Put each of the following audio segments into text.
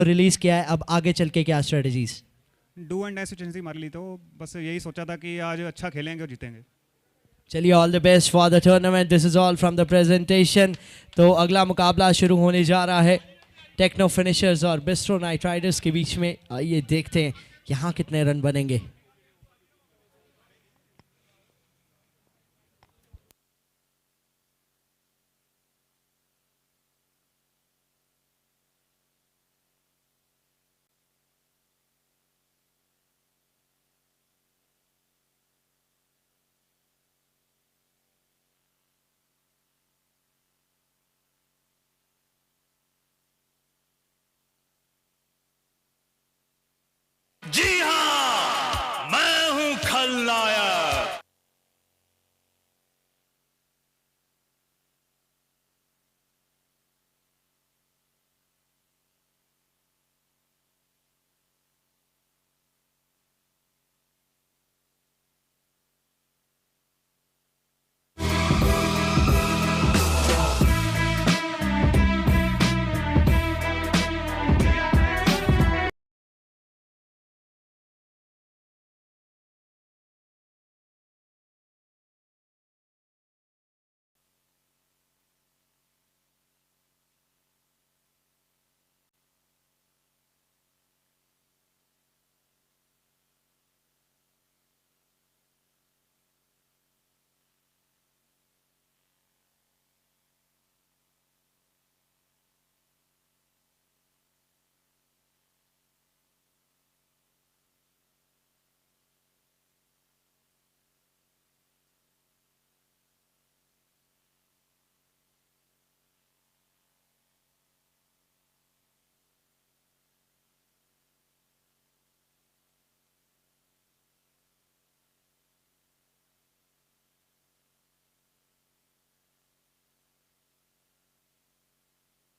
Release किया है, अब आगे चल के क्या स्ट्रेटजीज? डू एंड एफिशिएंसी मार ली, तो बस यही सोचा था कि आज अच्छा खेलेंगे और जीतेंगे। चलिए, all the best for the tournament. This is all from the presentation. तो अगला मुकाबला शुरू होने जा रहा है टेक्नो फिनिशर्स और बिस्ट्रो नाइट राइडर्स के बीच में। आइए देखते हैं यहाँ कितने रन बनेंगे। जी हाँ, मैं हूं खलनायक।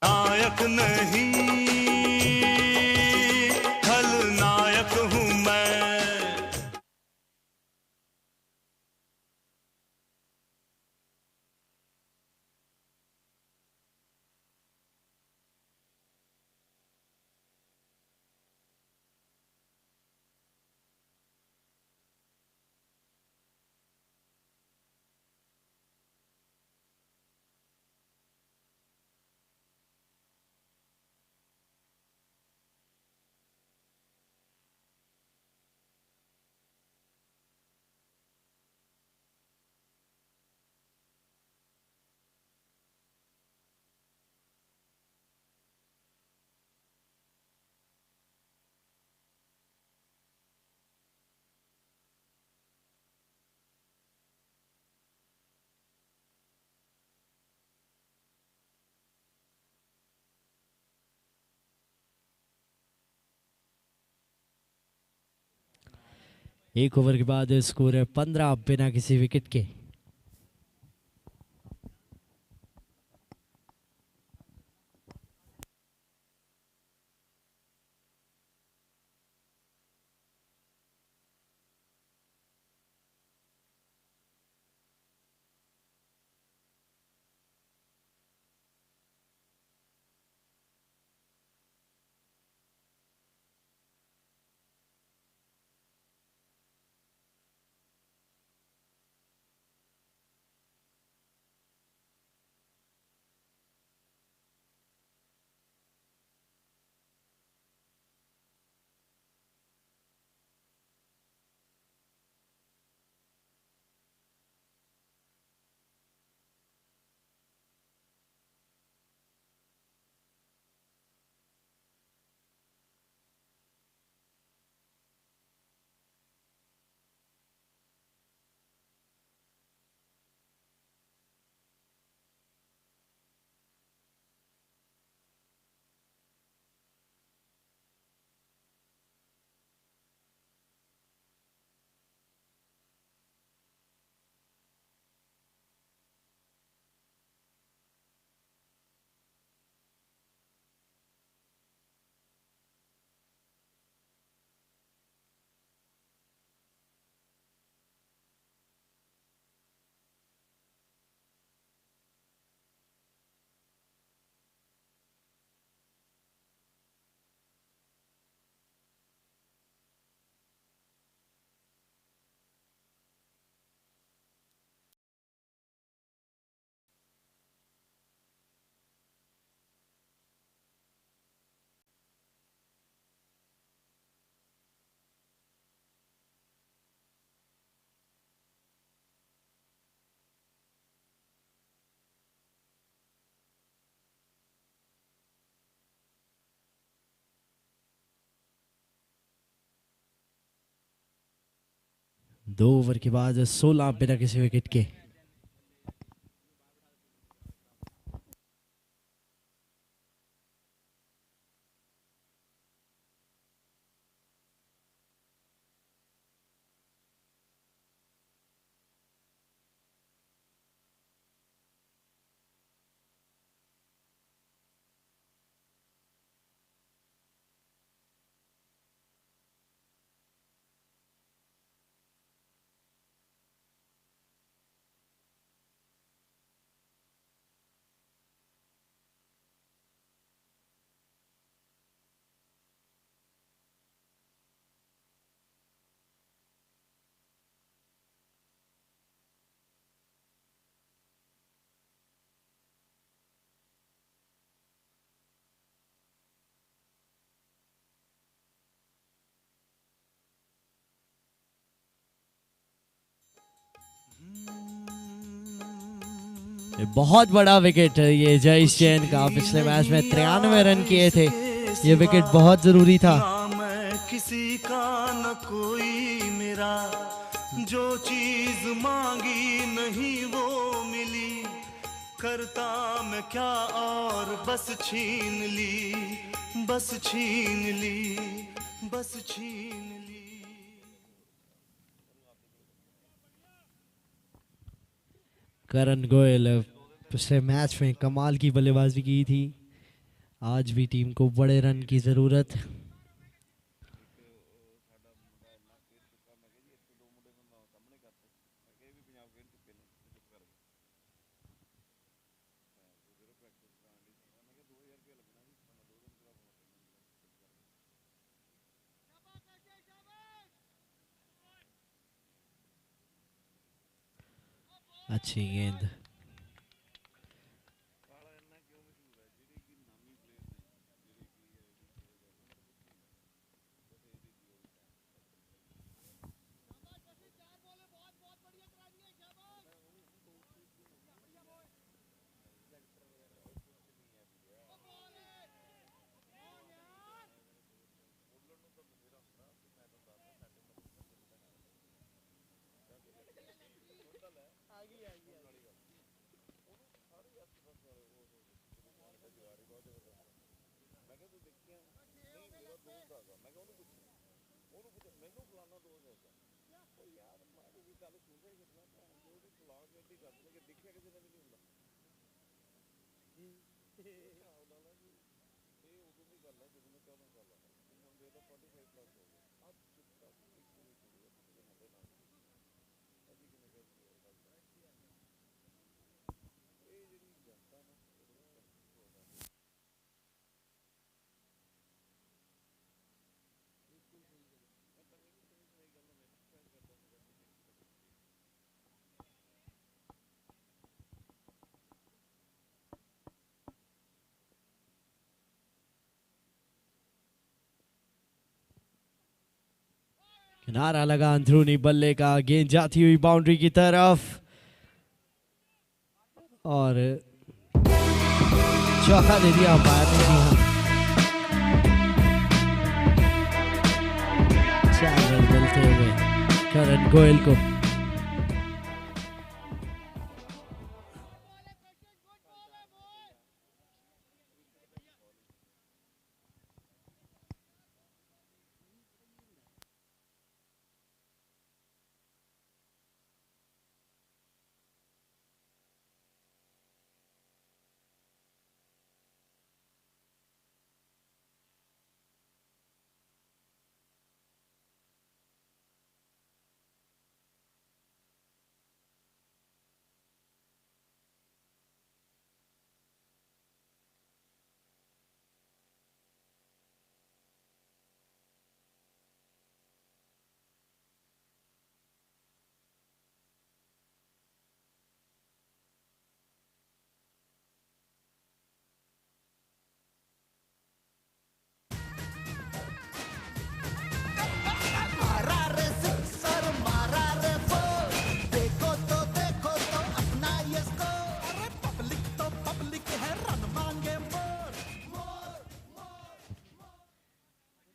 नायक नहीं, खलनायक हूं मैं। एक ओवर के बाद स्कोर है 15 बिना किसी विकेट के। 2 ओवर के बाद 16 बिना किसी विकेट के। बहुत बड़ा विकेट है ये जयेश जैन का। पिछले मैच में 93 रन किए थे। ये विकेट बहुत जरूरी था। ना मैं किसी का न कोई मेरा, जो चीज मांगी नहीं वो मिली, करता मैं क्या और बस छीन ली, बस छीन ली, बस छीन ली। करण गोयल पिछले मैच में कमाल की बल्लेबाजी की थी। आज भी टीम को बड़े रन की जरूरत। अच्छी गेंद। किनारा लगा अंदरूनी बल्ले का। गेंद जाती हुई बाउंड्री की तरफ और चौका दे दिया अंपायर ने। जी हाँ, 4 रन मिलते हुए करण गोयल को।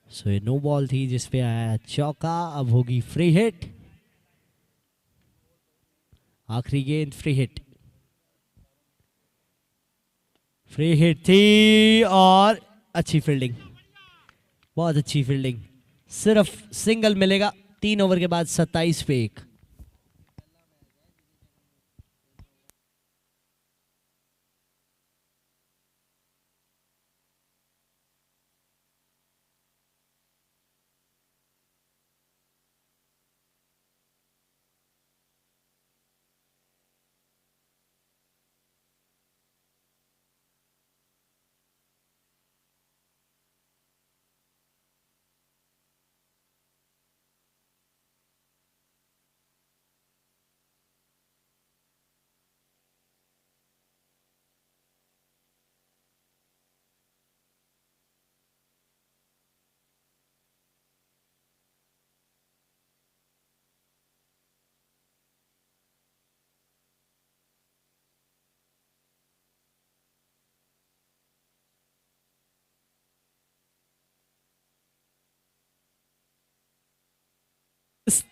सो ये नो बॉल थी जिसपे आया चौका। अब होगी फ्री हिट। आखिरी गेंद फ्री हिट थी और अच्छी फील्डिंग, बहुत अच्छी फील्डिंग। सिर्फ सिंगल मिलेगा 3 ओवर के बाद 27 पे 1।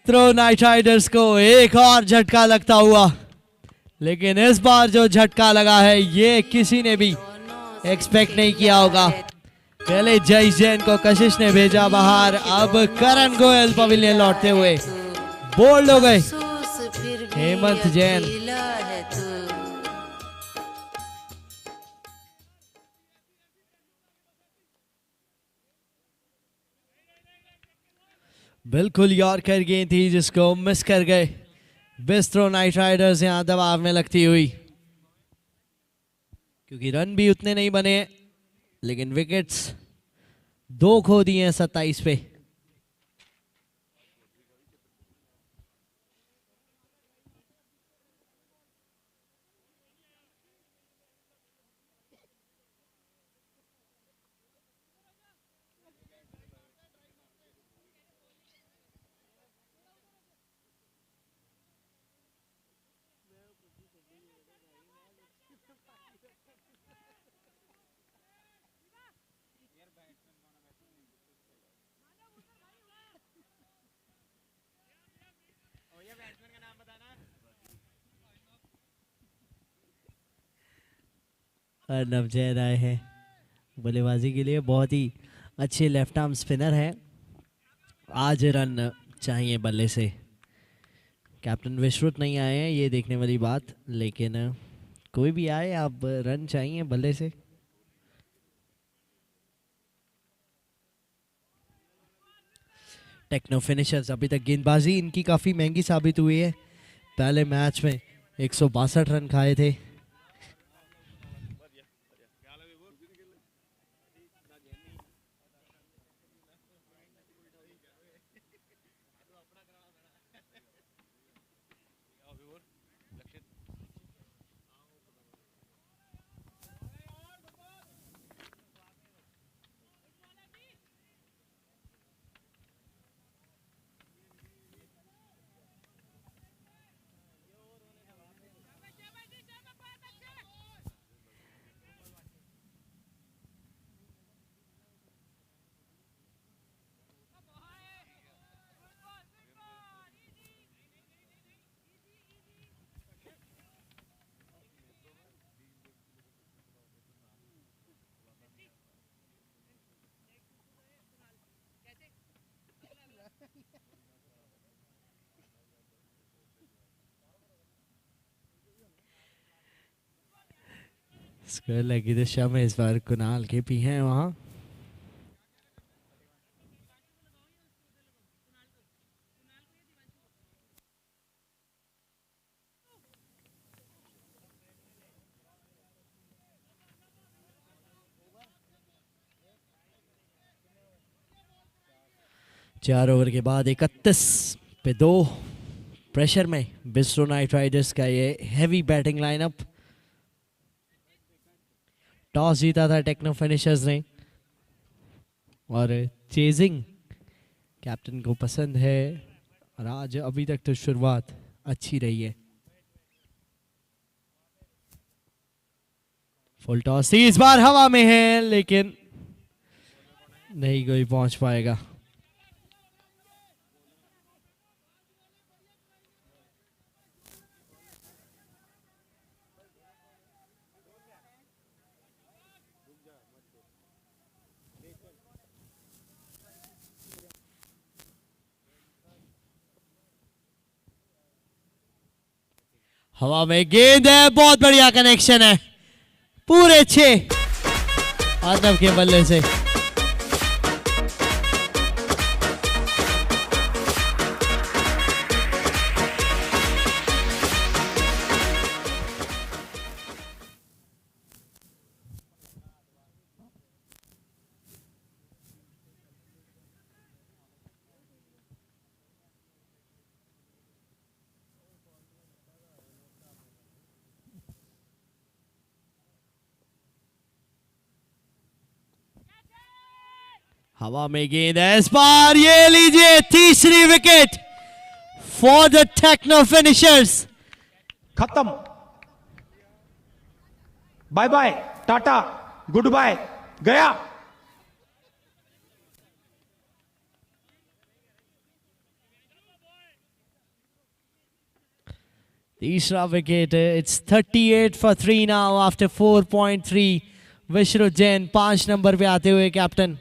थ्रो नाइट राइडर्स को एक और झटका लगता हुआ, लेकिन इस बार जो झटका लगा है ये किसी ने भी एक्सपेक्ट नहीं किया होगा। पहले जय जैन को कशिश ने भेजा बाहर, अब करण गोयल पवेलियन लौटते हुए बोल्ड हो गए हेमंत जैन। बिल्कुल यॉर्कर गेंद थी जिसको मिस कर गए बिस्ट्रो नाइट राइडर्स यहां दबाव में लगती हुई, क्योंकि रन भी उतने नहीं बने, लेकिन विकेट्स 2 खो दिए हैं 27 पे। अर्नब जैन आए हैं बल्लेबाजी के लिए, बहुत ही अच्छे लेफ्ट आर्म स्पिनर हैं। आज रन चाहिए बल्ले से। कैप्टन विश्रुत नहीं आए हैं, ये देखने वाली बात, लेकिन कोई भी आए अब रन चाहिए बल्ले से। टेक्नो फिनिशर्स अभी तक गेंदबाजी इनकी काफ़ी महंगी साबित हुई है। पहले मैच में 162 रन खाए थे। स्क्वायर लेग की दिशा में इस बार कुणाल के भी हैं वहां। चार ओवर के बाद 31 पे 2 प्रेशर में बिस्ट्रो नाइट राइडर्स का ये हैवी बैटिंग लाइनअप। टॉस जीता था टेक्नो फिनिशर्स ने और चेजिंग कैप्टन को पसंद है, और आज अभी तक तो शुरुआत अच्छी रही है। फुल टॉस इस बार हवा में है, लेकिन नहीं कोई पहुंच पाएगा। हवा में गेंद है, बहुत बढ़िया कनेक्शन है, पूरे 6 अर्नब के बल्ले से। हवा में गेंद है, इस बार ये लीजिए तीसरी wicket for the techno finishers. खत्म, bye bye, tata, good bye, गया। तीसरा wicket, it's 38 for 3 now after 4.3। Vishwa Jain 5 number पे आते हुए कैप्टन।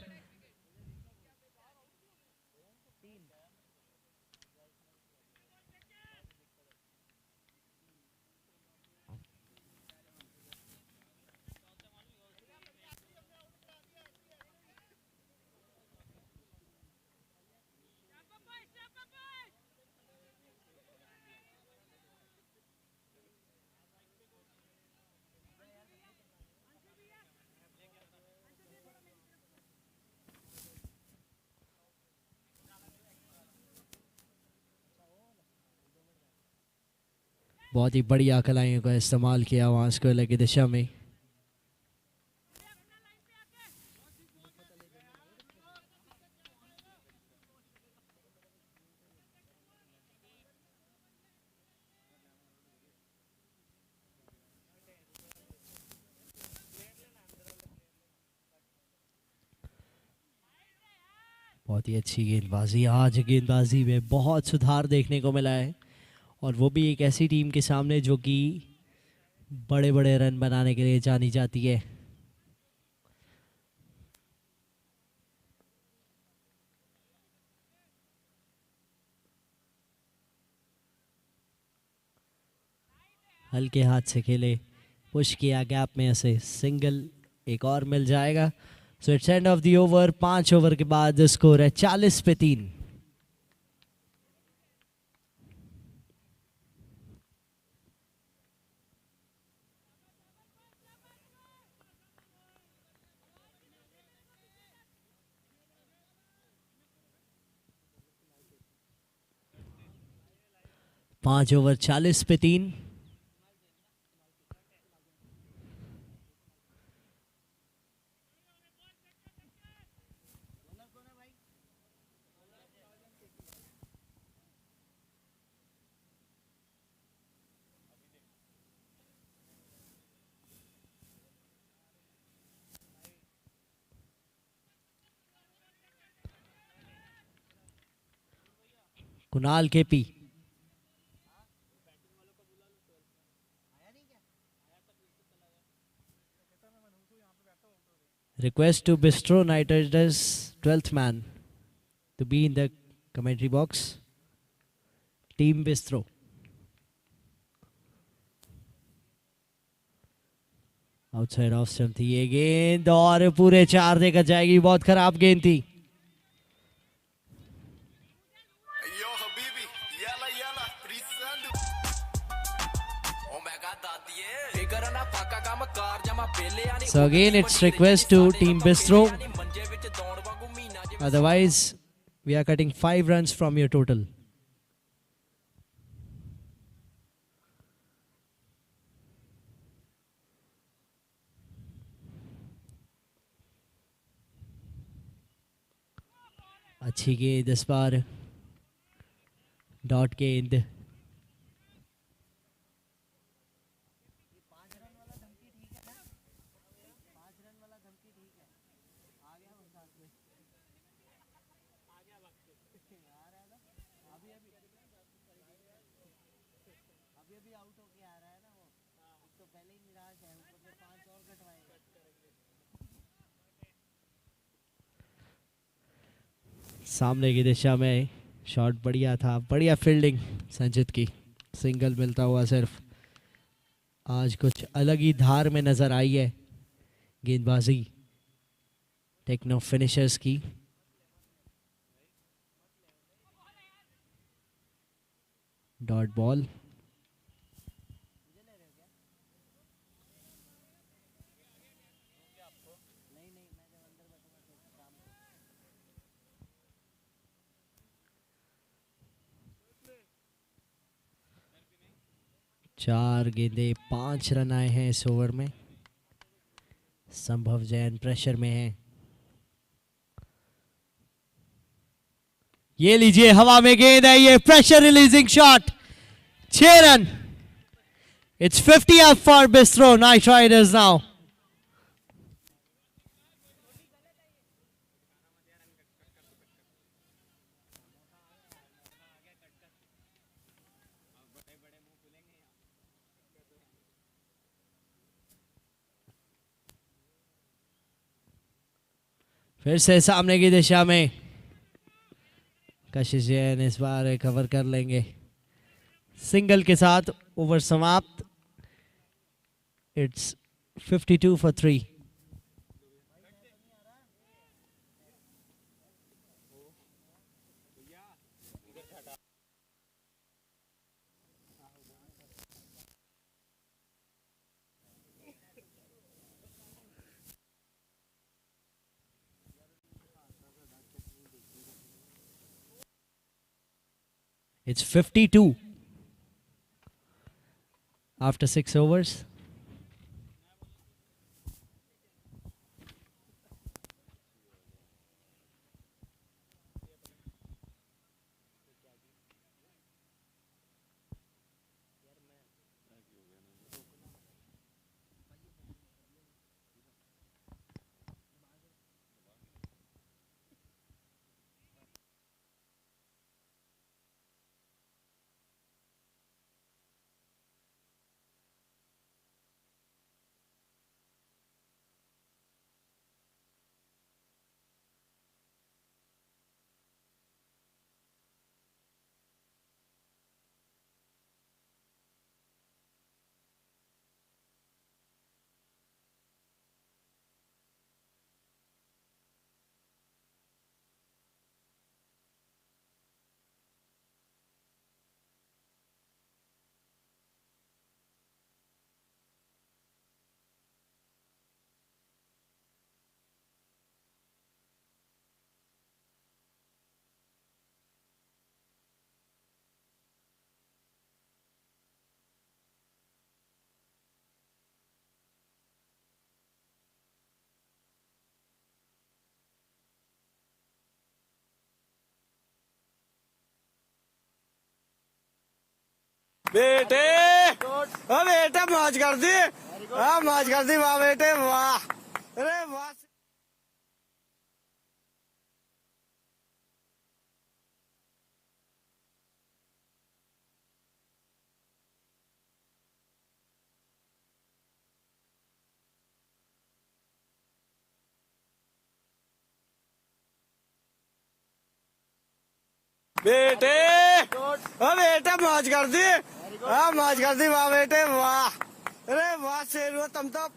बहुत ही बढ़िया कलाइयों का इस्तेमाल किया वहां स्क्वेयर की दिशा में। बहुत ही अच्छी गेंदबाजी, आज गेंदबाजी में बहुत सुधार देखने को मिला है, और वो भी एक ऐसी टीम के सामने जो कि बड़े बड़े रन बनाने के लिए जानी जाती है। हल्के हाथ से खेले, पुश किया गैप में, ऐसे सिंगल एक और मिल जाएगा। So it's end of the over. 5 over के बाद स्कोर है 40 पे 3। पांच ओवर 40 पे 3। Kunal KP, request to Bistro Night Riders 12th man to be in the commentary box. Team Bistro. Outside off stump थी ये गेंद, और पूरे 4 देकर जाएगी। बहुत खराब गेंद थी। So again it's request to Team Bistro, otherwise we are cutting 5 runs from your total. अच्छी गेंद इस बार, डॉट गेंद। सामने की दिशा में शॉट बढ़िया था, बढ़िया फील्डिंग संजित की, सिंगल मिलता हुआ सिर्फ। आज कुछ अलग ही धार में नजर आई है गेंदबाजी टेक्नो फिनिशर्स की। Dot ball. चार गेंदे 5 रन आए हैं इस ओवर में। संभव जैन प्रेशर में है। ये लीजिए हवा में गेंद है, ये pressure releasing shot, 6 run. It's 50 up for bistro Knight Riders now. फिर से सामने की दिशा में कशिश जैन इस बार कवर कर लेंगे सिंगल के साथ। ओवर समाप्त। It's 52 for 3। It's 52 after 6 overs. बेटे ओ बेटे मौज कर दी। हाँ मौज कर दी, वाह बेटे वाह, अरे वाह। बेटे ओ बेटे मौज कर दी। हाँ मौज कर दी, वाह बेटे वाह, अरे वाह शेर हो तुम तो।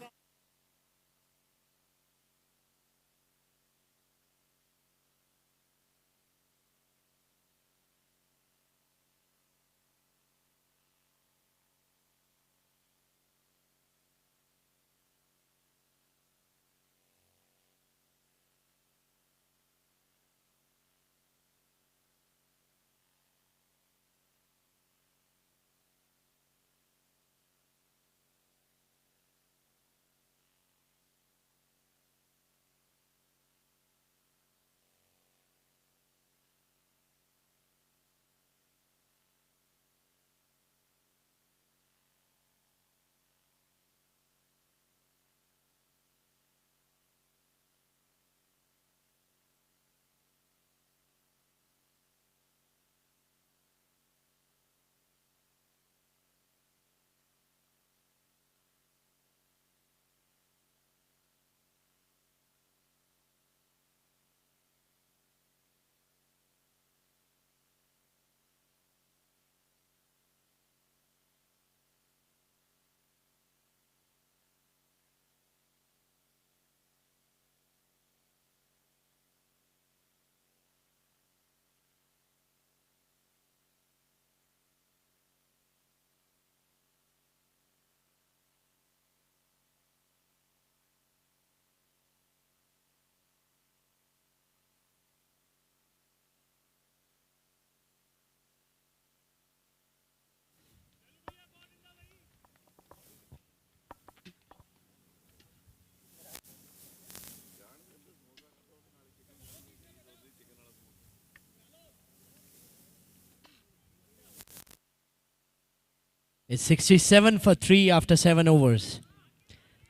It's 67 for 3 after 7 overs.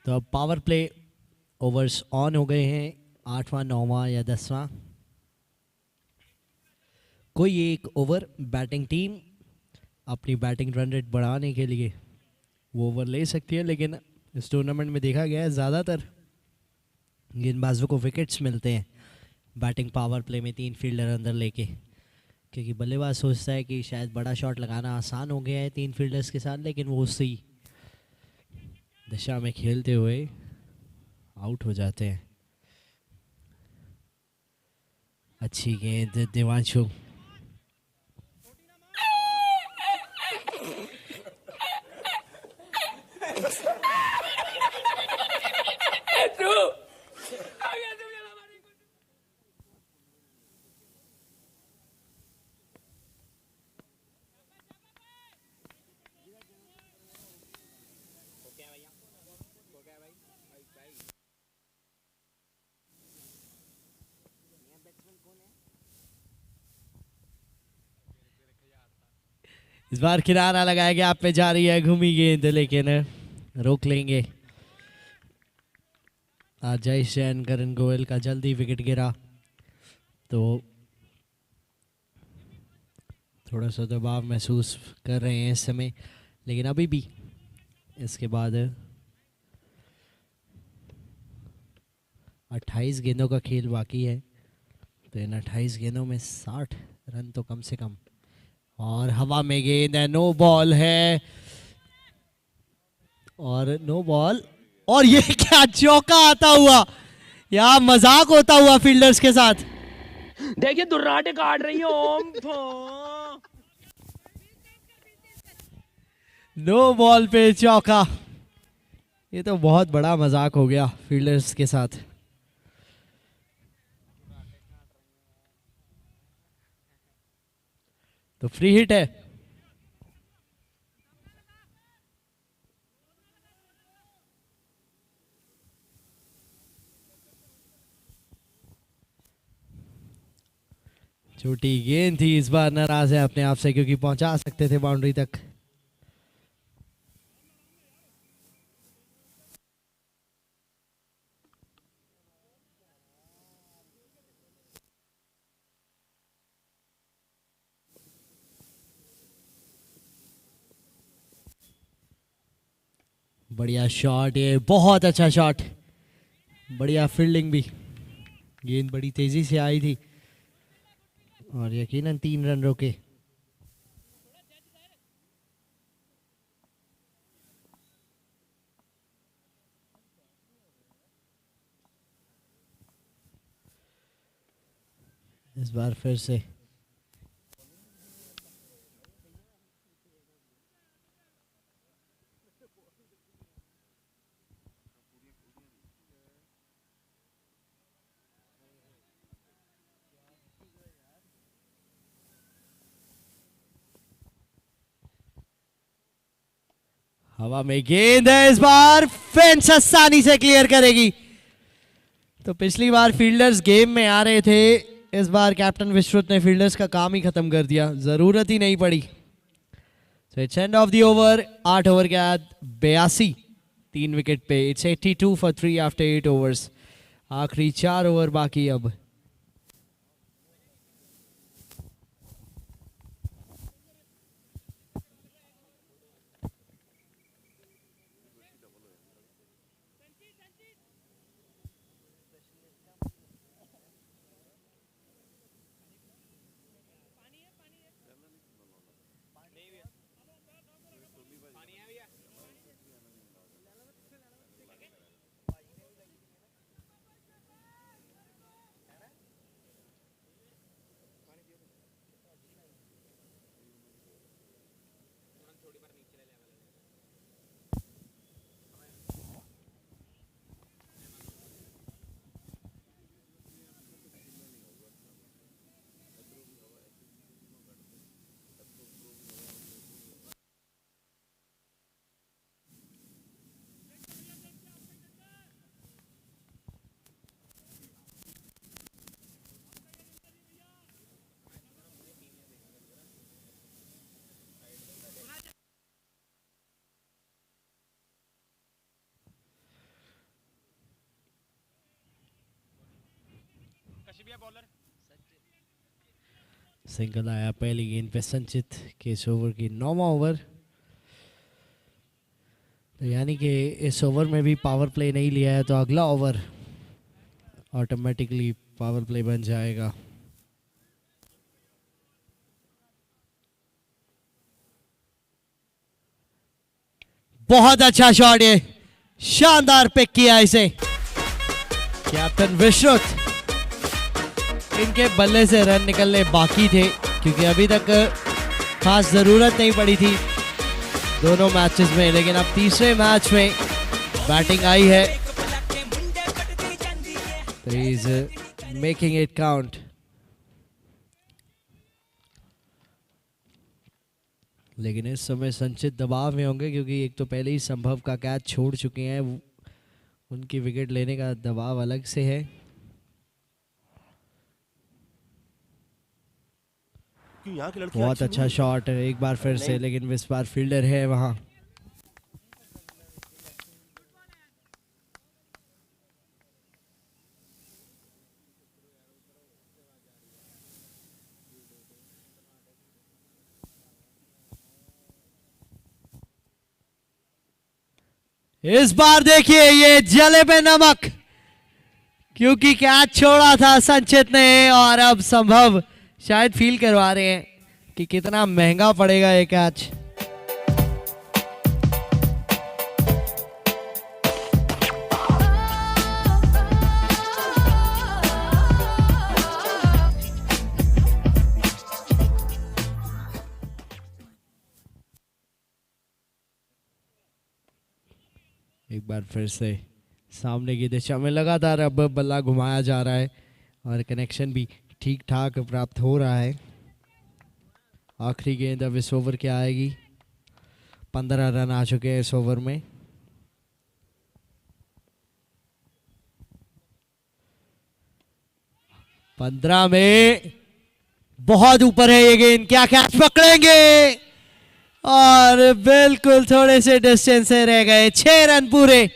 तो अब पावर प्ले ओवर्स ऑन हो गए हैं, 8वां 9वां या 10वां. कोई एक ओवर बैटिंग टीम अपनी बैटिंग रन रेट बढ़ाने के लिए वो ओवर ले सकती है, लेकिन इस टूर्नामेंट में देखा गया है ज़्यादातर गेंदबाजों को विकेट्स मिलते हैं बैटिंग पावर प्ले में 3 फील्डर अंदर लेके, क्योंकि बल्लेबाज सोचता है कि शायद बड़ा शॉट लगाना आसान हो गया है 3 फील्डर्स के साथ, लेकिन वो उसी दिशा में खेलते हुए आउट हो जाते हैं. अच्छी गेंद देवांशु. इस बार किनारा लगाया गया, आप पे जा रही है घूमी गेंद, लेकिन रोक लेंगे. आज जयेश जैन, करण गोयल का जल्दी विकेट गिरा तो थोड़ा सा दबाव महसूस कर रहे हैं इस समय, लेकिन अभी भी इसके बाद 28 गेंदों का खेल बाकी है, तो इन 28 गेंदों में 60 रन तो कम से कम. और हवा में गेंद है, नो बॉल है, और नो बॉल. और ये क्या चौका आता हुआ, या मजाक होता हुआ फील्डर्स के साथ. देखिए दुर्राटे काट रही है ओम. नो बॉल पे चौका, ये तो बहुत बड़ा मजाक हो गया फील्डर्स के साथ. तो फ्री हिट है. छोटी गेंद थी, इस बार नाराज है अपने आप से क्योंकि पहुंचा सकते थे बाउंड्री तक. बढ़िया शॉट, ये बहुत अच्छा शॉट, बढ़िया फील्डिंग भी. गेंद बड़ी तेजी से आई थी और यकीनन 3 रन रोके. इस बार फिर से हवा में गेंद है, इस बार फेंस आसानी से क्लियर करेगी. तो पिछली बार फील्डर्स गेम में आ रहे थे, इस बार कैप्टन विश्रुत ने फील्डर्स का काम ही खत्म कर दिया, जरूरत ही नहीं पड़ी. So it's end of the over. 8 over के बाद 82 3 विकेट पे. It's 82 for 3 after 8 overs. आखिरी 4 ओवर बाकी अब. सिंगल आया पहली गेंद पे संचित के इस ओवर की 9वां ओवर। तो यानी कि इस ओवर में भी पावर प्ले नहीं लिया है, तो अगला ओवर ऑटोमेटिकली पावर प्ले बन जाएगा। बहुत अच्छा शॉट, ये शानदार पिक किया इसे कैप्टन विश्रुत। इनके बल्ले से रन निकलने बाकी थे क्योंकि अभी तक खास जरूरत नहीं पड़ी थी दोनों मैचेस में, लेकिन अब तीसरे मैच में बैटिंग आई है तो he is making it count. लेकिन इस समय संचित दबाव में होंगे क्योंकि एक तो पहले ही संभव का कैच छोड़ चुके हैं, उनकी विकेट लेने का दबाव अलग से है। बहुत अच्छा शॉट एक बार फिर से, लेकिन इस बार फील्डर है वहां। इस बार देखिए ये जले पे नमक, क्योंकि कैच छोड़ा था संचित ने और अब संभव शायद फील करवा रहे हैं कि कितना महंगा पड़ेगा ये कैच। एक बार फिर से सामने की दिशा में लगातार अब बल्ला घुमाया जा रहा है और कनेक्शन भी ठीक ठाक प्राप्त हो रहा है। आखिरी गेंद अब इस ओवर क्या आएगी। 15 रन आ चुके हैं इस ओवर में। पंद्रह में बहुत ऊपर है ये गेंद, क्या कैच पकड़ेंगे और बिल्कुल थोड़े से डिस्टेंस से रह गए। 6 रन पूरे,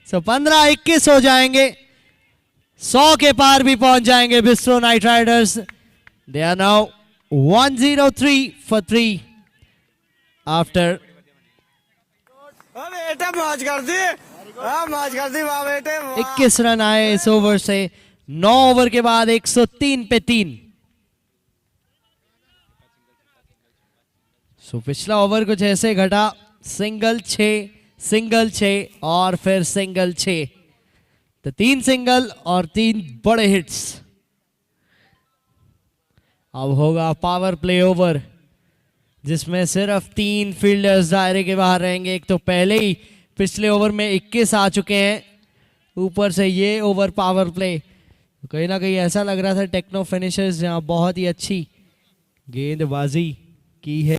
सो 15-21 हो जाएंगे, 100 के पार भी पहुंच जाएंगे Bistro Knight Riders. They are now 103 for 3 after. बेटे मौज कर दी, मौज कर दी वाह बेटे वाह। 21 रन आए इस ओवर से, 9 ओवर के बाद 103 पे 3। सो पिछला ओवर कुछ ऐसे घटा, सिंगल 6, सिंगल 6 और फिर सिंगल 6, तो 3 सिंगल और 3 बड़े हिट्स। अब होगा पावर प्ले ओवर जिसमें सिर्फ 3 फील्डर्स दायरे के बाहर रहेंगे। एक तो पहले ही पिछले ओवर में 21 आ चुके हैं, ऊपर से ये ओवर पावर प्ले। कहीं ना कहीं ऐसा लग रहा था टेक्नो फिनिशर्स जहां बहुत ही अच्छी गेंदबाजी की है,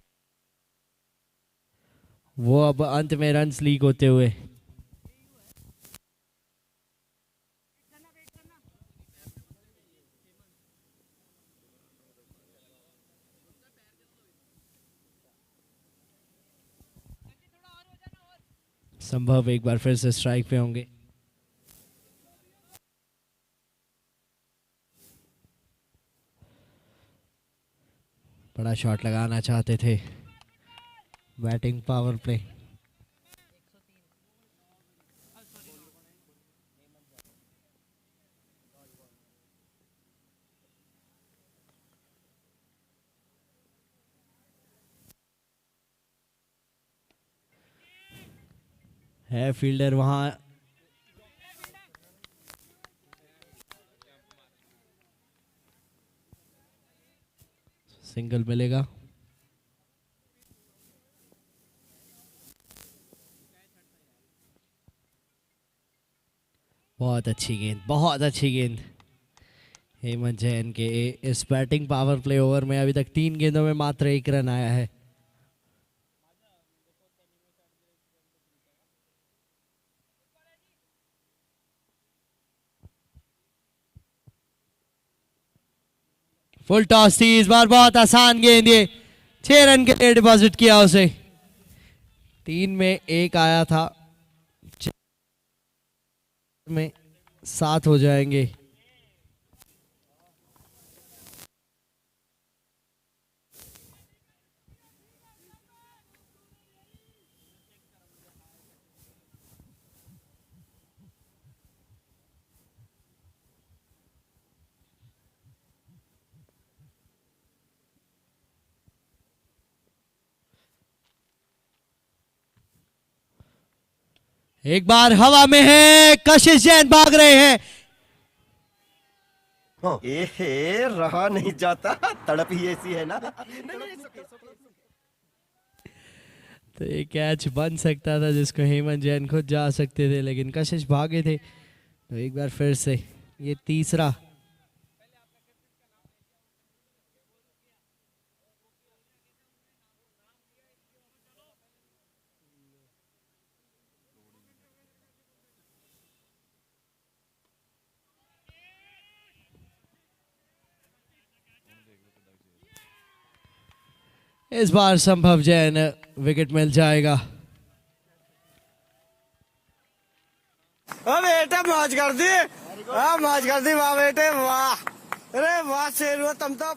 वो अब अंत में रन्स लीक होते हुए। संभव एक बार फिर से स्ट्राइक पे होंगे। बड़ा शॉट लगाना चाहते थे, बैटिंग पावर प्ले। है फील्डर वहां, सिंगल मिलेगा। बहुत अच्छी गेंद, बहुत अच्छी गेंद हेमंत जैन के इस बैटिंग पावर प्ले ओवर में। अभी तक 3 गेंदों में मात्र 1 रन आया है। फुल टॉस थी इस बार, बहुत आसान गेंद, ये 6 रन के लिए डिपॉजिट किया उसे। 3 में 1 आया था, में 7 हो जाएंगे। एक बार हवा में है, कशिश जैन भाग रहे हैं। रहा नहीं जाता, तड़प ही ऐसी है ना। तो ये कैच बन सकता था जिसको हेमंत जैन खुद जा सकते थे, लेकिन कशिश भागे थे। तो एक बार फिर से ये तीसरा। इस बार संभव जैन विकेट मिल जाएगा। बेटे मौज कर दी, मौज कर दी, वाह बेटे वाह, अरे वाह शेर हुआ तुम तो।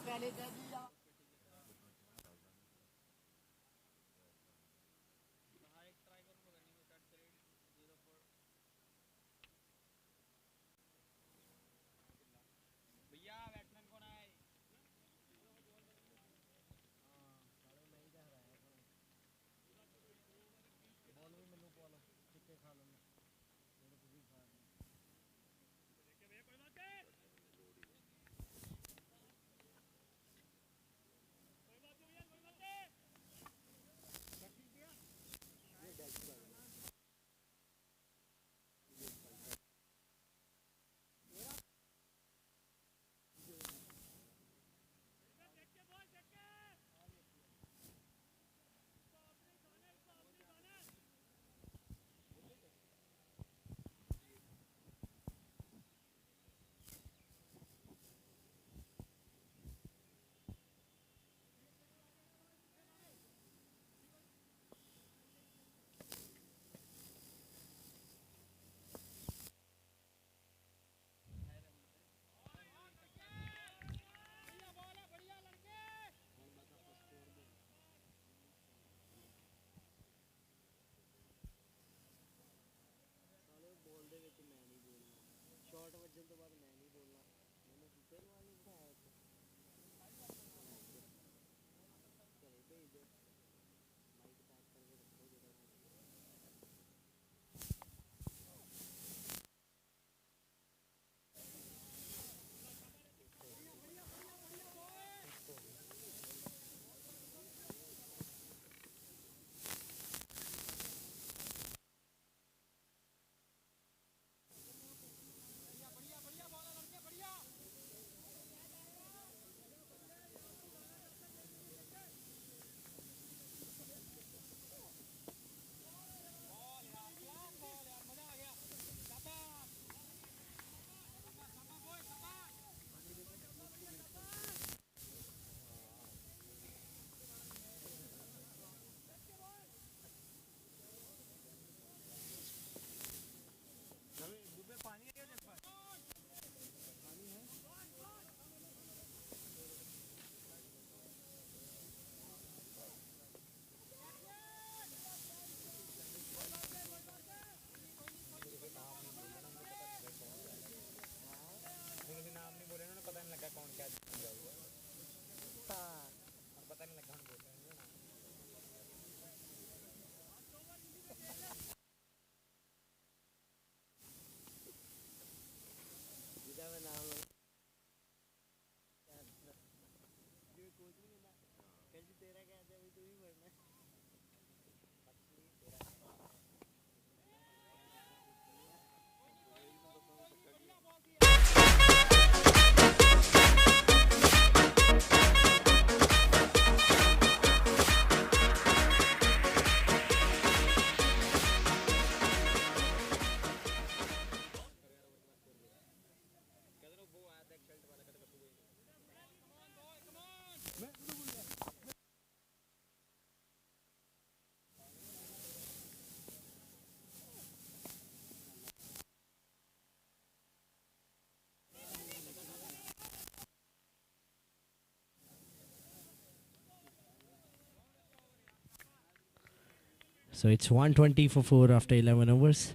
So it's 120 for 4 after 11 overs.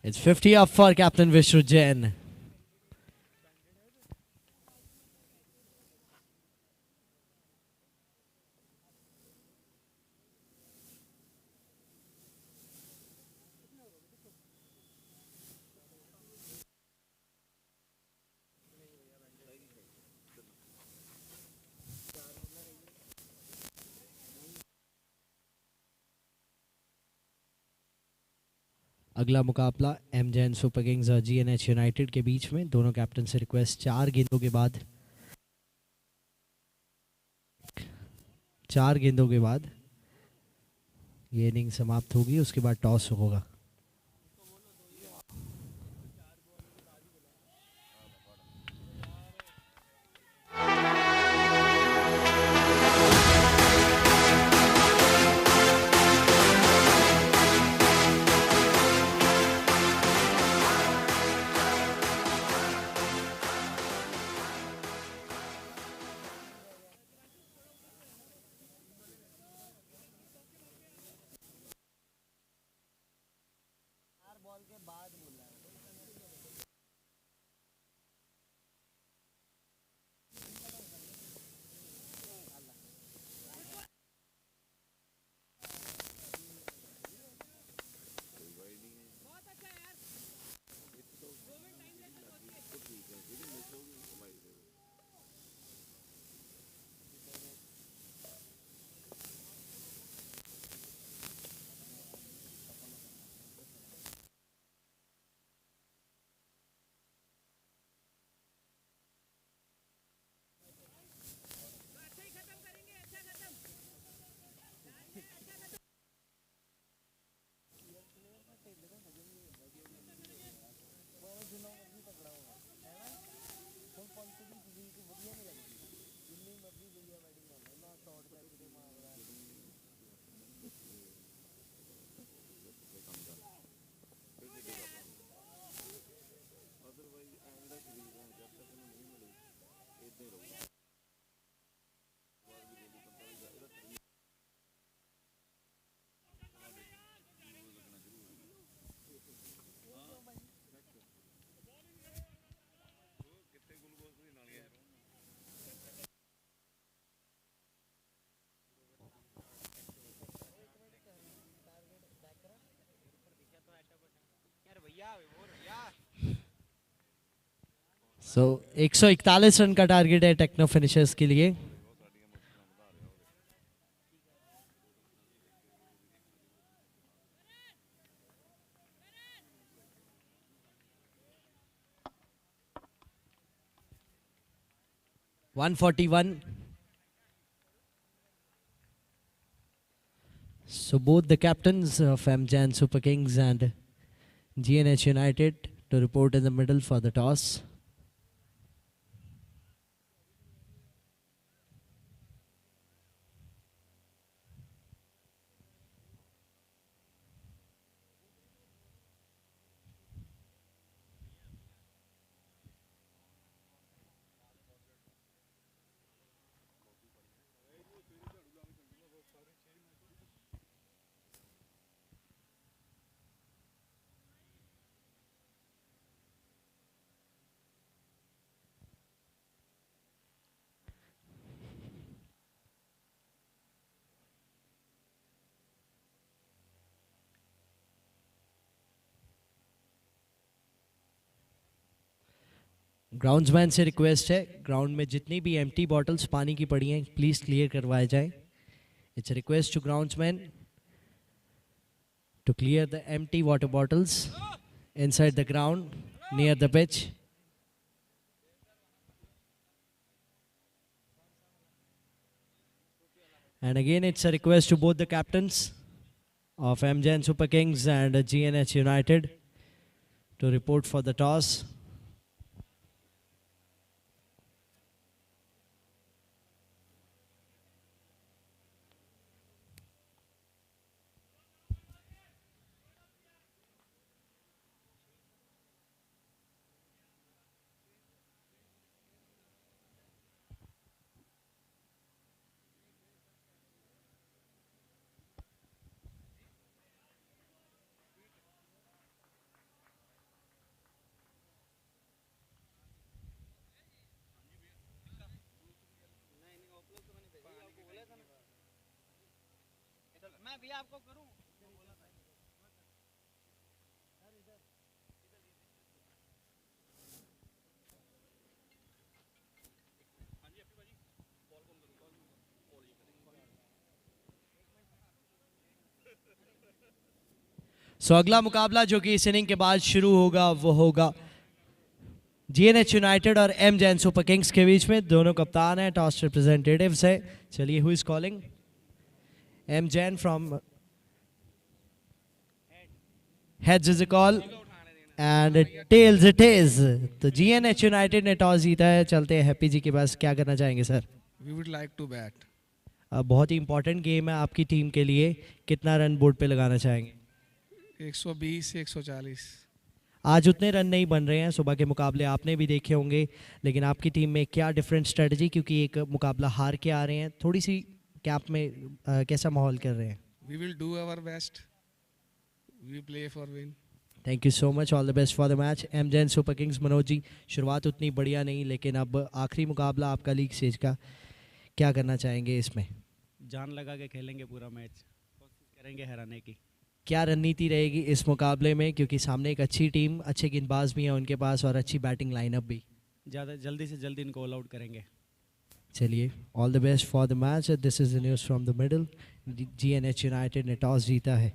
It's 50 up for Captain Vishnu Jain. अगला मुकाबला एम जैन सुपर किंग्स और जीएनएच यूनाइटेड के बीच में। दोनों कैप्टन से रिक्वेस्ट 4 गेंदों के बाद ये इनिंग समाप्त होगी, उसके बाद टॉस होगा। सो 141 रन का टारगेट है टेक्नो फिनिशर्स के लिए। (141). So both the captains of MJAN Super Kings and GNH United to report in the middle for the toss. Groundsman से रिक्वेस्ट है, ग्राउंड में जितनी भी एम्प्टी बॉटल्स पानी की पड़ी हैं प्लीज क्लियर करवाए जाएं. It's a request to groundsman to clear the empty water bottles inside the ground near the pitch. And again, it's a request to both the captains of MJN Super Kings and GNH United to report for the toss. मैं भी आपको करूं. सो अगला मुकाबला जो कि इस inning के बाद शुरू होगा वो होगा जीएनएच यूनाइटेड और एमजेएन सुपर किंग्स के बीच में. दोनों कप्तान हैं, टॉस रिप्रेजेंटेटिव्स है. चलिए, who is calling? MJN from heads is a call and tails it is. तो जीएनएच यूनाइटेड ने टॉस जीता है. चलते हैं हैप्पी जी के पास. क्या करना चाहेंगे sir? We would like to bat. बहुत ही इंपॉर्टेंट गेम है आपकी टीम के लिए. कितना रन बोर्ड पे लगाना चाहेंगे? 120 से 140. आज उतने रन नहीं बन रहे हैं, सुबह के मुकाबले आपने भी देखे होंगे, लेकिन आपकी टीम में क्या डिफरेंट स्ट्रेटजी, क्योंकि एक मुकाबला हार के आ रहे हैं, थोड़ी सी कैंप में कैसा माहौल कर रहे हैं? We will do our best. We play for win. Thank you so much. All the best for the match. MJN super kings, Manoj ji, शुरुआत उतनी बढ़िया नहीं, लेकिन अब आखिरी मुकाबला आपका लीग स्टेज का, क्या करना चाहेंगे इसमें? जान लगा के खेलेंगे पूरा मैच, कोशिश करेंगे हराने की. क्या रणनीति रहेगी इस मुकाबले में, क्योंकि सामने एक अच्छी टीम, अच्छे गेंदबाज भी हैं उनके पास और अच्छी बैटिंग लाइनअप भी? ज़्यादा जल्दी से जल्दी इनको ऑल आउट करेंगे. चलिए, all the best for the match. This is the news from the middle. GNH United ने टॉस जीता है.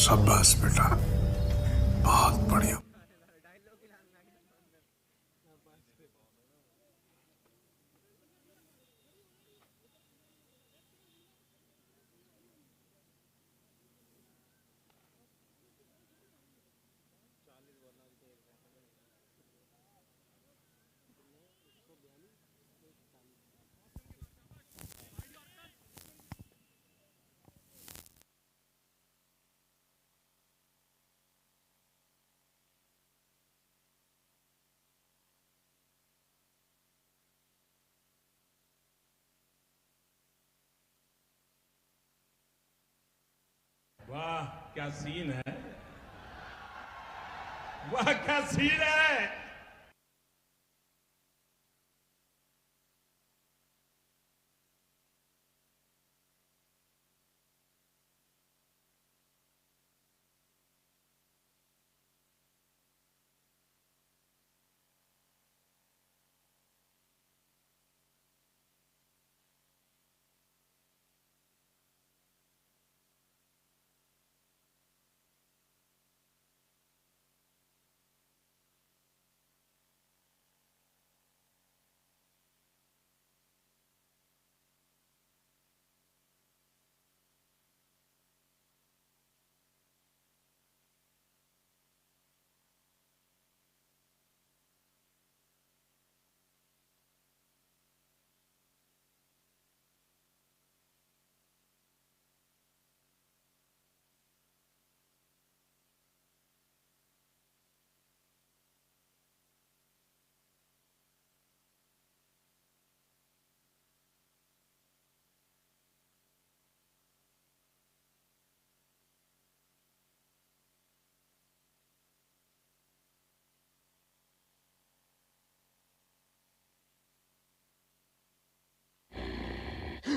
शाबाश बेटा, बहुत बढ़िया। वाह क्या सीन है, वाह क्या सीन है।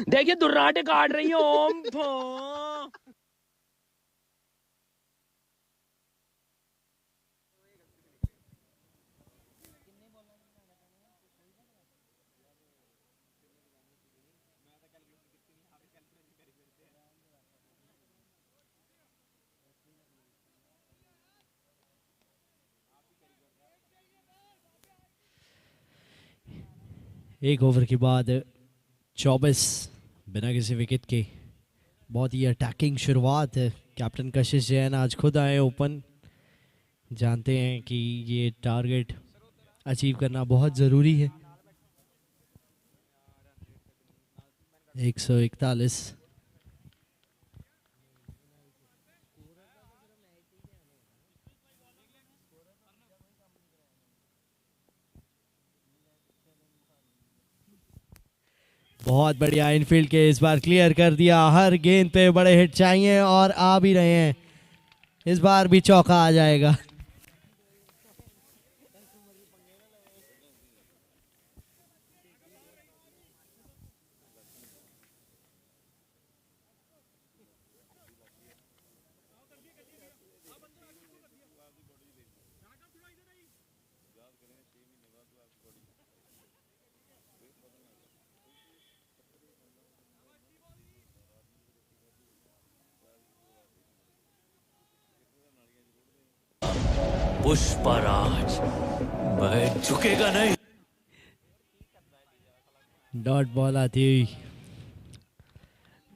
देखिए दुर्राटे काट रही है ओम। एक ओवर के बाद 24 बिना किसी विकेट के। बहुत ही अटैकिंग शुरुआत है। कैप्टन कशिश जैन आज खुद आए ओपन। जानते हैं कि ये टारगेट अचीव करना बहुत ज़रूरी है। 141। बहुत बढ़िया इनफील्ड के इस बार क्लियर कर दिया। हर गेंद पे बड़े हिट चाहिए और आ भी रहे हैं। इस बार भी चौका आ जाएगा। पुष्पराज मैं झुकेगा नहीं। डॉट बॉल आती हुई।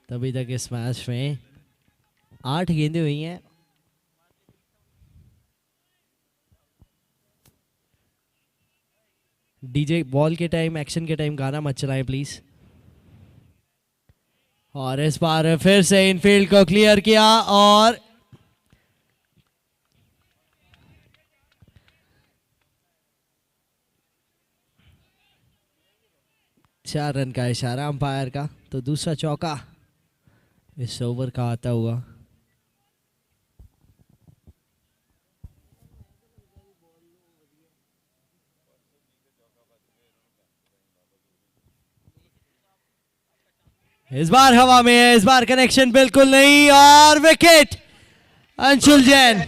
तभी तक इस मैच में 8 गेंदें हुई हैं। डीजे बॉल के टाइम, एक्शन के टाइम गाना मत चलाएं प्लीज। और इस बार फिर से इनफील्ड को क्लियर किया और 4 रन का इशारा अंपायर का। तो दूसरा चौका इस ओवर का आता हुआ। इस बार हवा में है, इस बार कनेक्शन बिल्कुल नहीं और विकेट। अंशुल जैन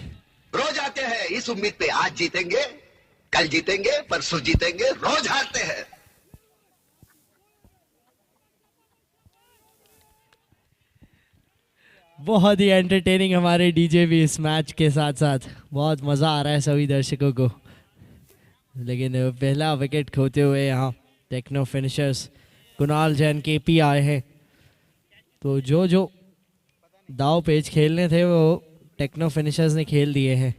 रोज आते हैं इस उम्मीद पे आज जीतेंगे, कल जीतेंगे, परसों जीतेंगे, रोज हारते हैं। बहुत ही एंटरटेनिंग हमारे डीजे भी इस मैच के साथ साथ, बहुत मज़ा आ रहा है सभी दर्शकों को। लेकिन पहला विकेट खोते हुए यहाँ Techno Finishers Kunal Jain KP आए हैं। तो जो दाव पेच खेलने थे वो टेक्नो फिनिशर्स ने खेल दिए हैं।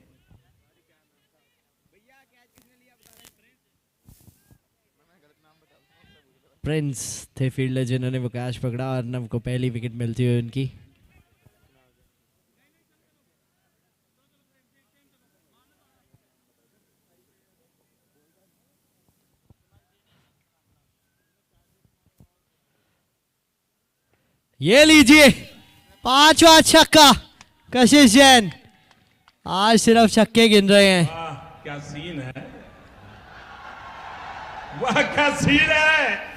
प्रिंस थे फील्डर जिन्होंने वो कैच पकड़ा, अर्नब को पहली विकेट मिलती हुई उनकी। ये लीजिए 5वां छक्का कशिश जैन, आज सिर्फ छक्के गिन रहे हैं। वाह क्या सीन है, वाह क्या सीन है।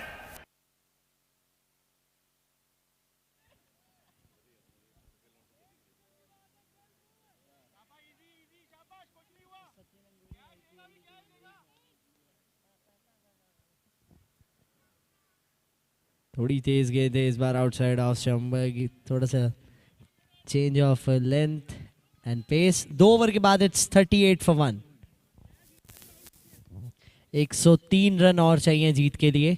थोड़ी तेज गेंद है इस बार आउटसाइड ऑफ स्टंप, थोड़ा सा change of length and pace. 2 over के बाद इट्स 38 for 1। 103 रन और चाहिए जीत के लिए।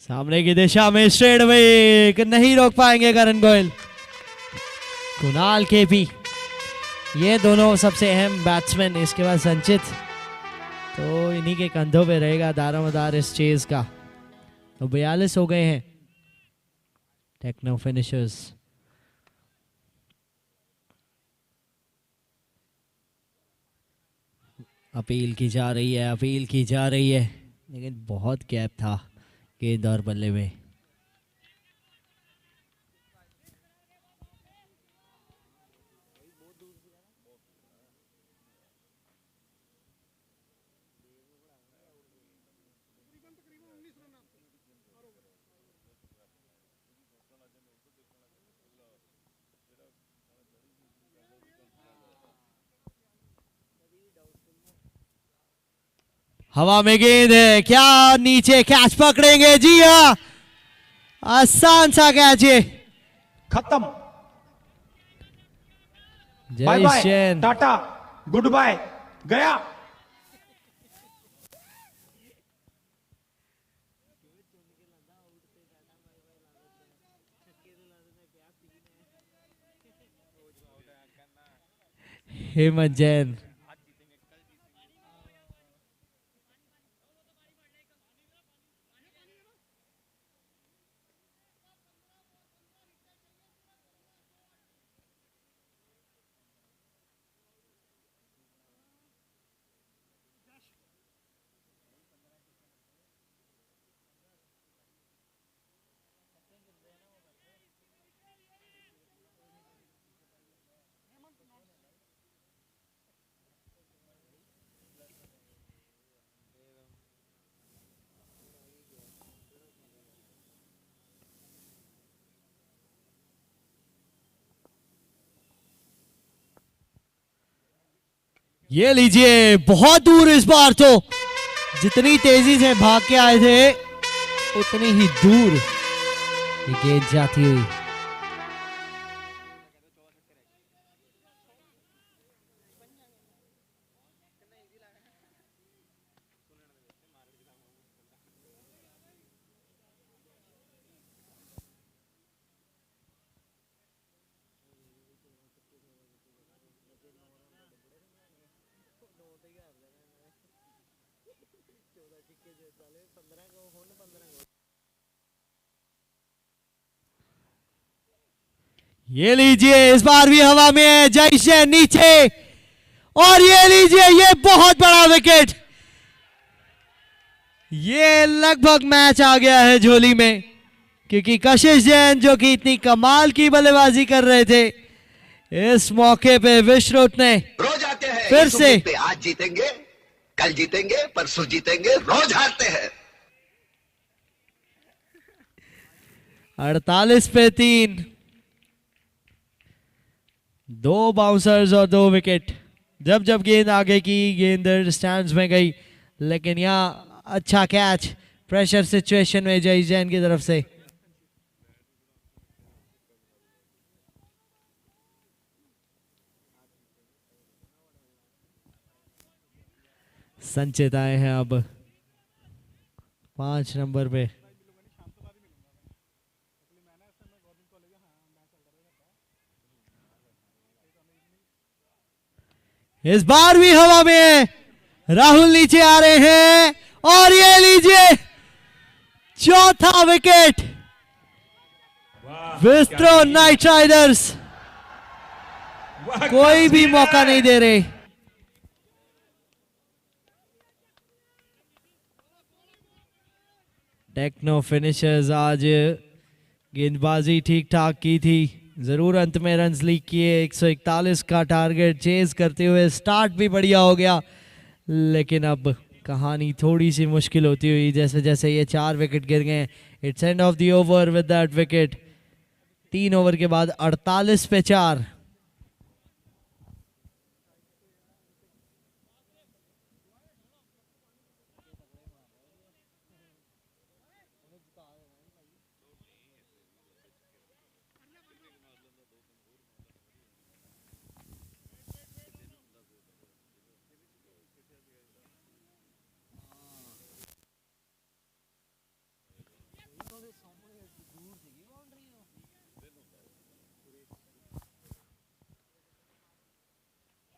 सामने की दिशा में स्ट्रेट अवे नहीं रोक पाएंगे करण गोयल। कुणाल केपी ये दोनों सबसे अहम बैट्समैन, इसके बाद संचित, तो इन्हीं के कंधों पे रहेगा दारोमदार इस चेज का। तो 42 हो गए हैं टेक्नो फिनिशर्स। अपील की जा रही है, अपील की जा रही है, लेकिन बहुत गैप था गेंद और बल्ले में। हवा में गेंद है, क्या नीचे कैच पकड़ेंगे? जी हाँ, आसान सा कैच है, खत्म। Bye Jay bye Jain. Tata good bye गया। हेमंत जैन। ये लीजिए, बहुत दूर इस बार तो, जितनी तेजी से भाग के आए थे उतनी ही दूर ये गेंद जाती हुई। ये लीजिए, इस बार भी हवा में है, जयसेन नीचे, और ये लीजिए, ये बहुत बड़ा विकेट। ये लगभग मैच आ गया है झोली में, क्योंकि कशिश जैन जो कि इतनी कमाल की बल्लेबाजी कर रहे थे, इस मौके पे विश्रुत ने रोज आते हैं फिर इस से उम्मीद पे आज जीतेंगे, कल जीतेंगे, परसों जीतेंगे, रोज हारते हैं। 48 पे 3, 2 बाउंसर्स और 2 विकेट। जब जब गेंद आगे की, गेंद स्टैंड्स में गई, लेकिन यहाँ अच्छा कैच प्रेशर सिचुएशन में जय जैन की तरफ से। संचित आए हैं अब 5 नंबर पे। इस बार भी हवा में है, राहुल नीचे आ रहे हैं, और ये लीजिए, चौथा विकेट विस्ट्रो नाइट राइडर्स कोई भी मौका नहीं दे रहे। टेक्नो फिनिशर्स आज गेंदबाजी ठीक ठाक की थी, जरूर अंत में रन्स लीक किए। 141 का टारगेट चेज करते हुए स्टार्ट भी बढ़िया हो गया, लेकिन अब कहानी थोड़ी सी मुश्किल होती हुई जैसे जैसे ये 4 विकेट गिर गए। It's end of the over with that wicket. 3 over के बाद 48 पे 4।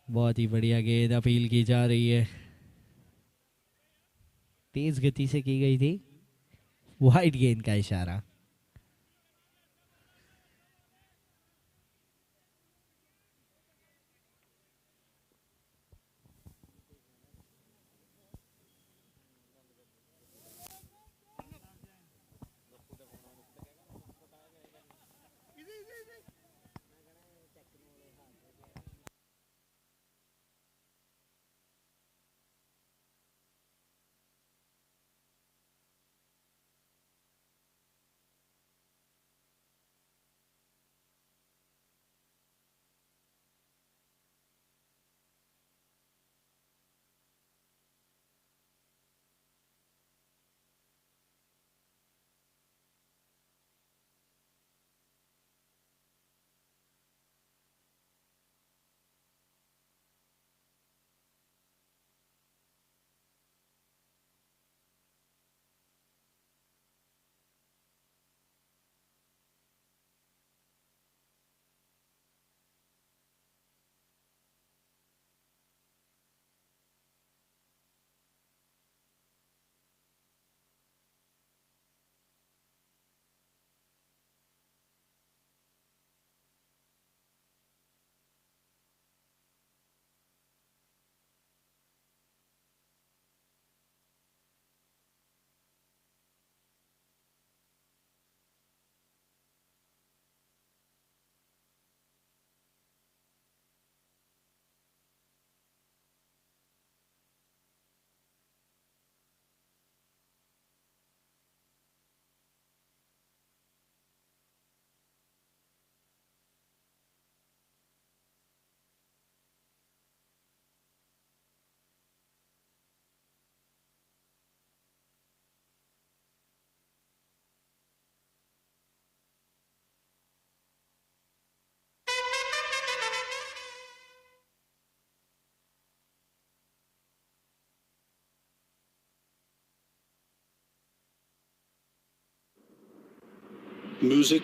बहुत ही बढ़िया गेंद अपील की जा रही है, तेज गति से की गई थी, वाइड गेंद का इशारा। Music.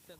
6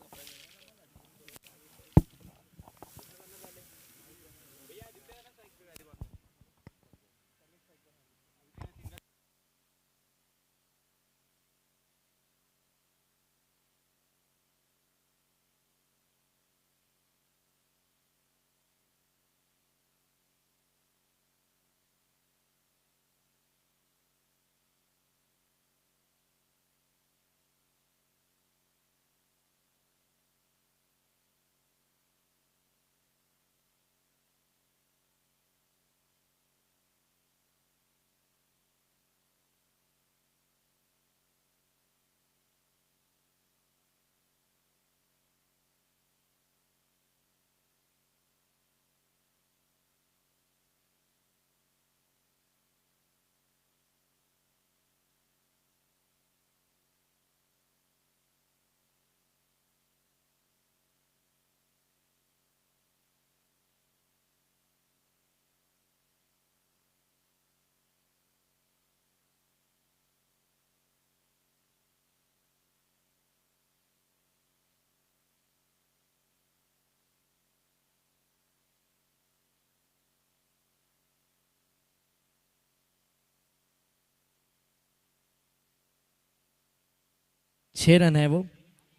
रन है वो।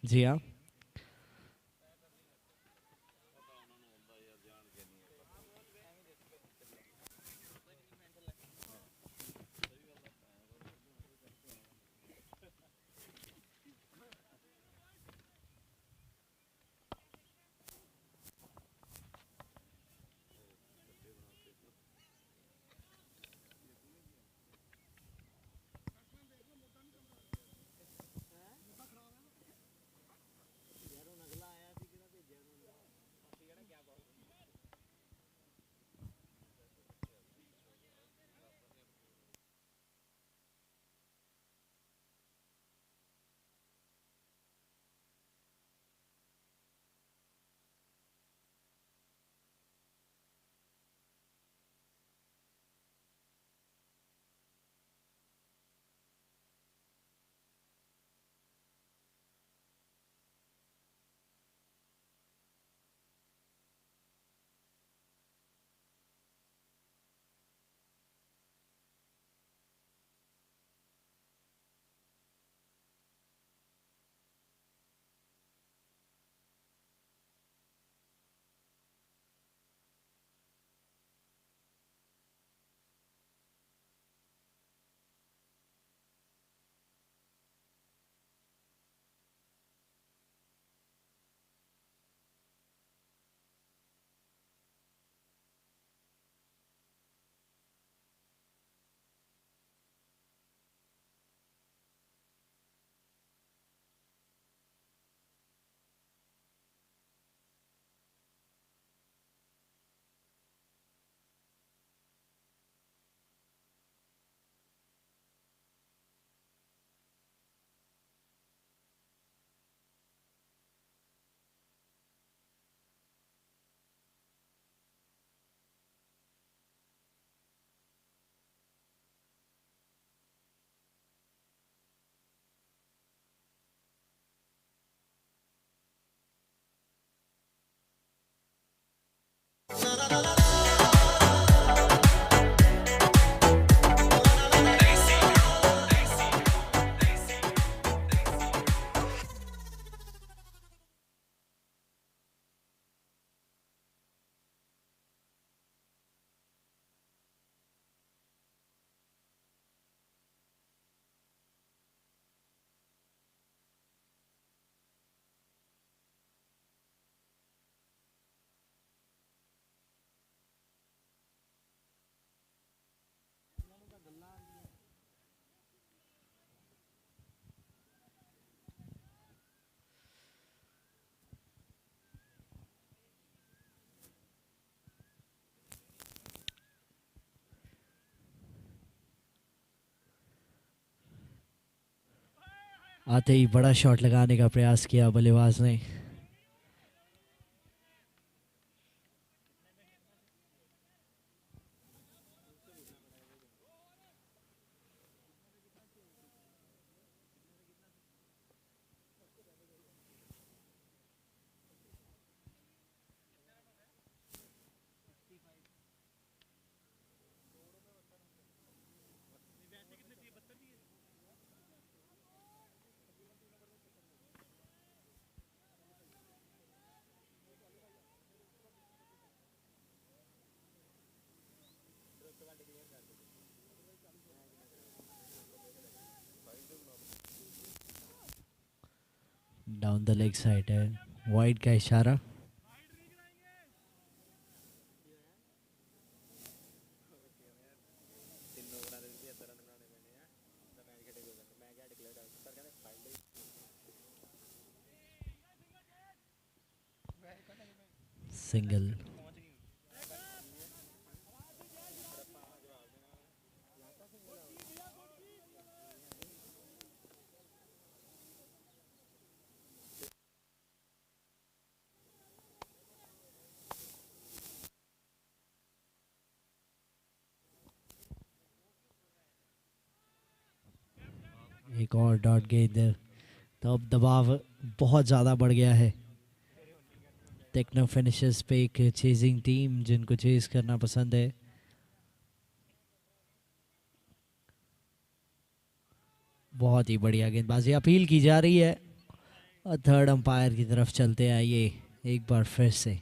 जी हाँ, आते ही बड़ा शॉट लगाने का प्रयास किया बल्लेबाज ने। डाउन द लेग साइड है, वाइड का इशारा। सिंगल। एक और डॉट गेंद, तो अब दबाव बहुत ज़्यादा बढ़ गया है टेक्नो फिनिशर्स पे। एक चेजिंग टीम जिनको चेज करना पसंद है। बहुत ही बढ़िया गेंदबाजी, अपील की जा रही है और थर्ड अंपायर की तरफ चलते आइए एक बार फिर से।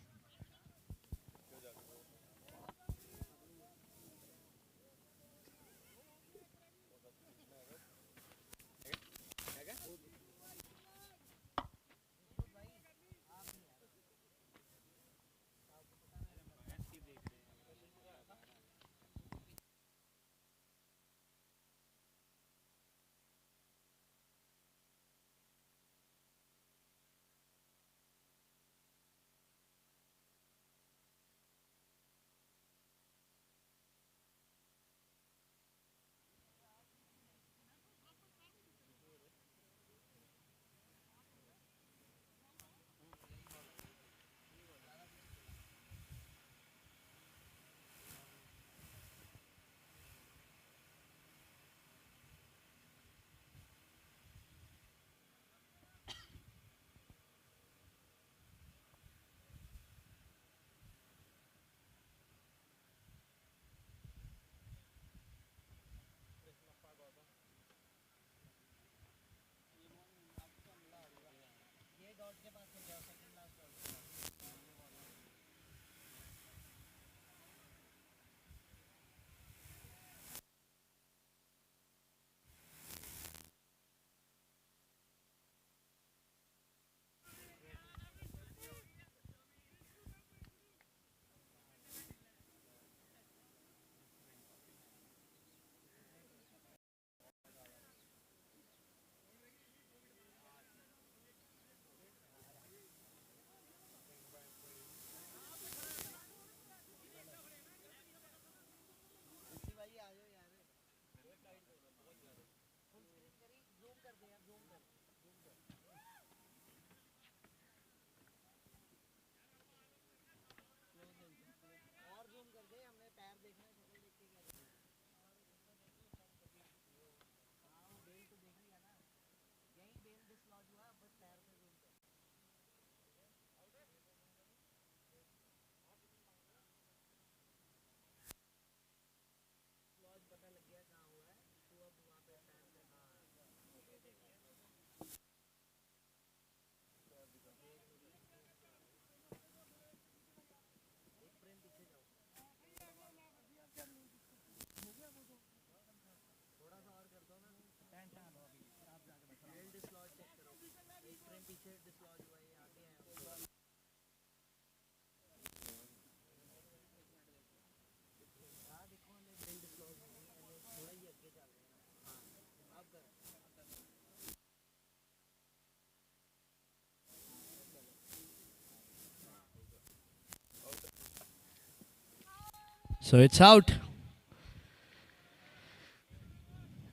So it's out.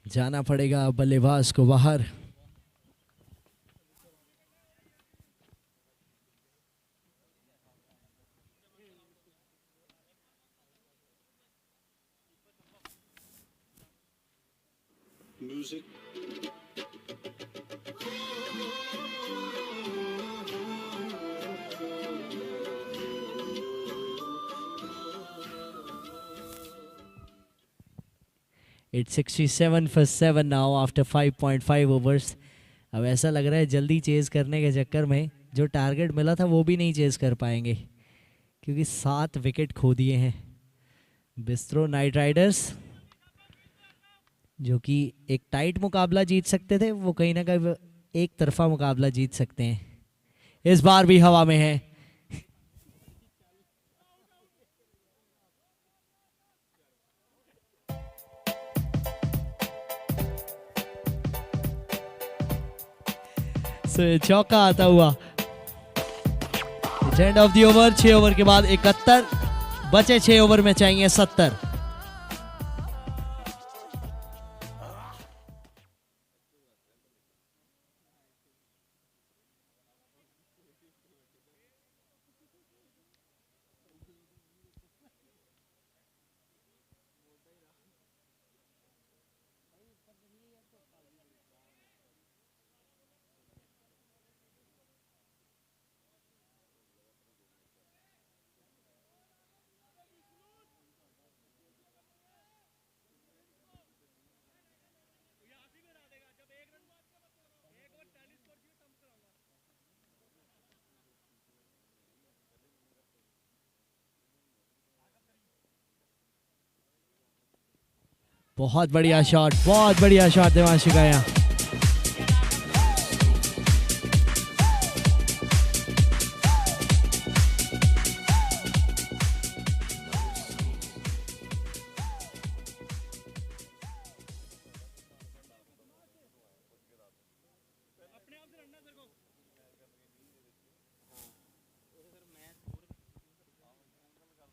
जाना पड़ेगा बल्लेबाज को बाहर। Music. It's 67 for 7 now after 5.5 overs. अब ऐसा लग रहा है जल्दी चेज करने के चक्कर में जो टारगेट मिला था वो भी नहीं चेज कर पाएंगे, क्योंकि 7 विकेट खो दिए हैं बिस्ट्रो नाइट राइडर्स, जो कि एक टाइट मुकाबला जीत सकते थे, वो कहीं ना कहीं एक तरफा मुकाबला जीत सकते हैं। इस बार भी हवा में है। चौका आता हुआ। End of the over. 6 over के बाद 71, बचे 6 ओवर में चाहिए 70। बहुत बढ़िया शॉट, बहुत बढ़िया शॉट देवांशु का यहाँ।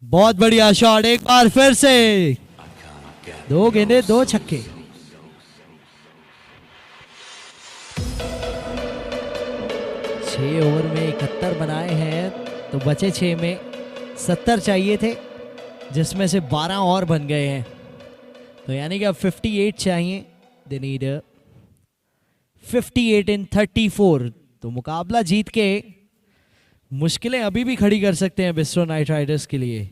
बहुत बढ़िया शॉट, एक बार फिर से 2 गेंदे 2 छक्के। छह ओवर में 71 बनाए हैं, तो बचे 6 में 70 चाहिए थे, जिसमें से 12 और बन गए हैं। तो यानी कि अब 58 चाहिए। दे नीड 58 इन 34। तो मुकाबला जीत के मुश्किलें अभी भी खड़ी कर सकते हैं बिस्ट्रो नाइट राइडर्स के लिए।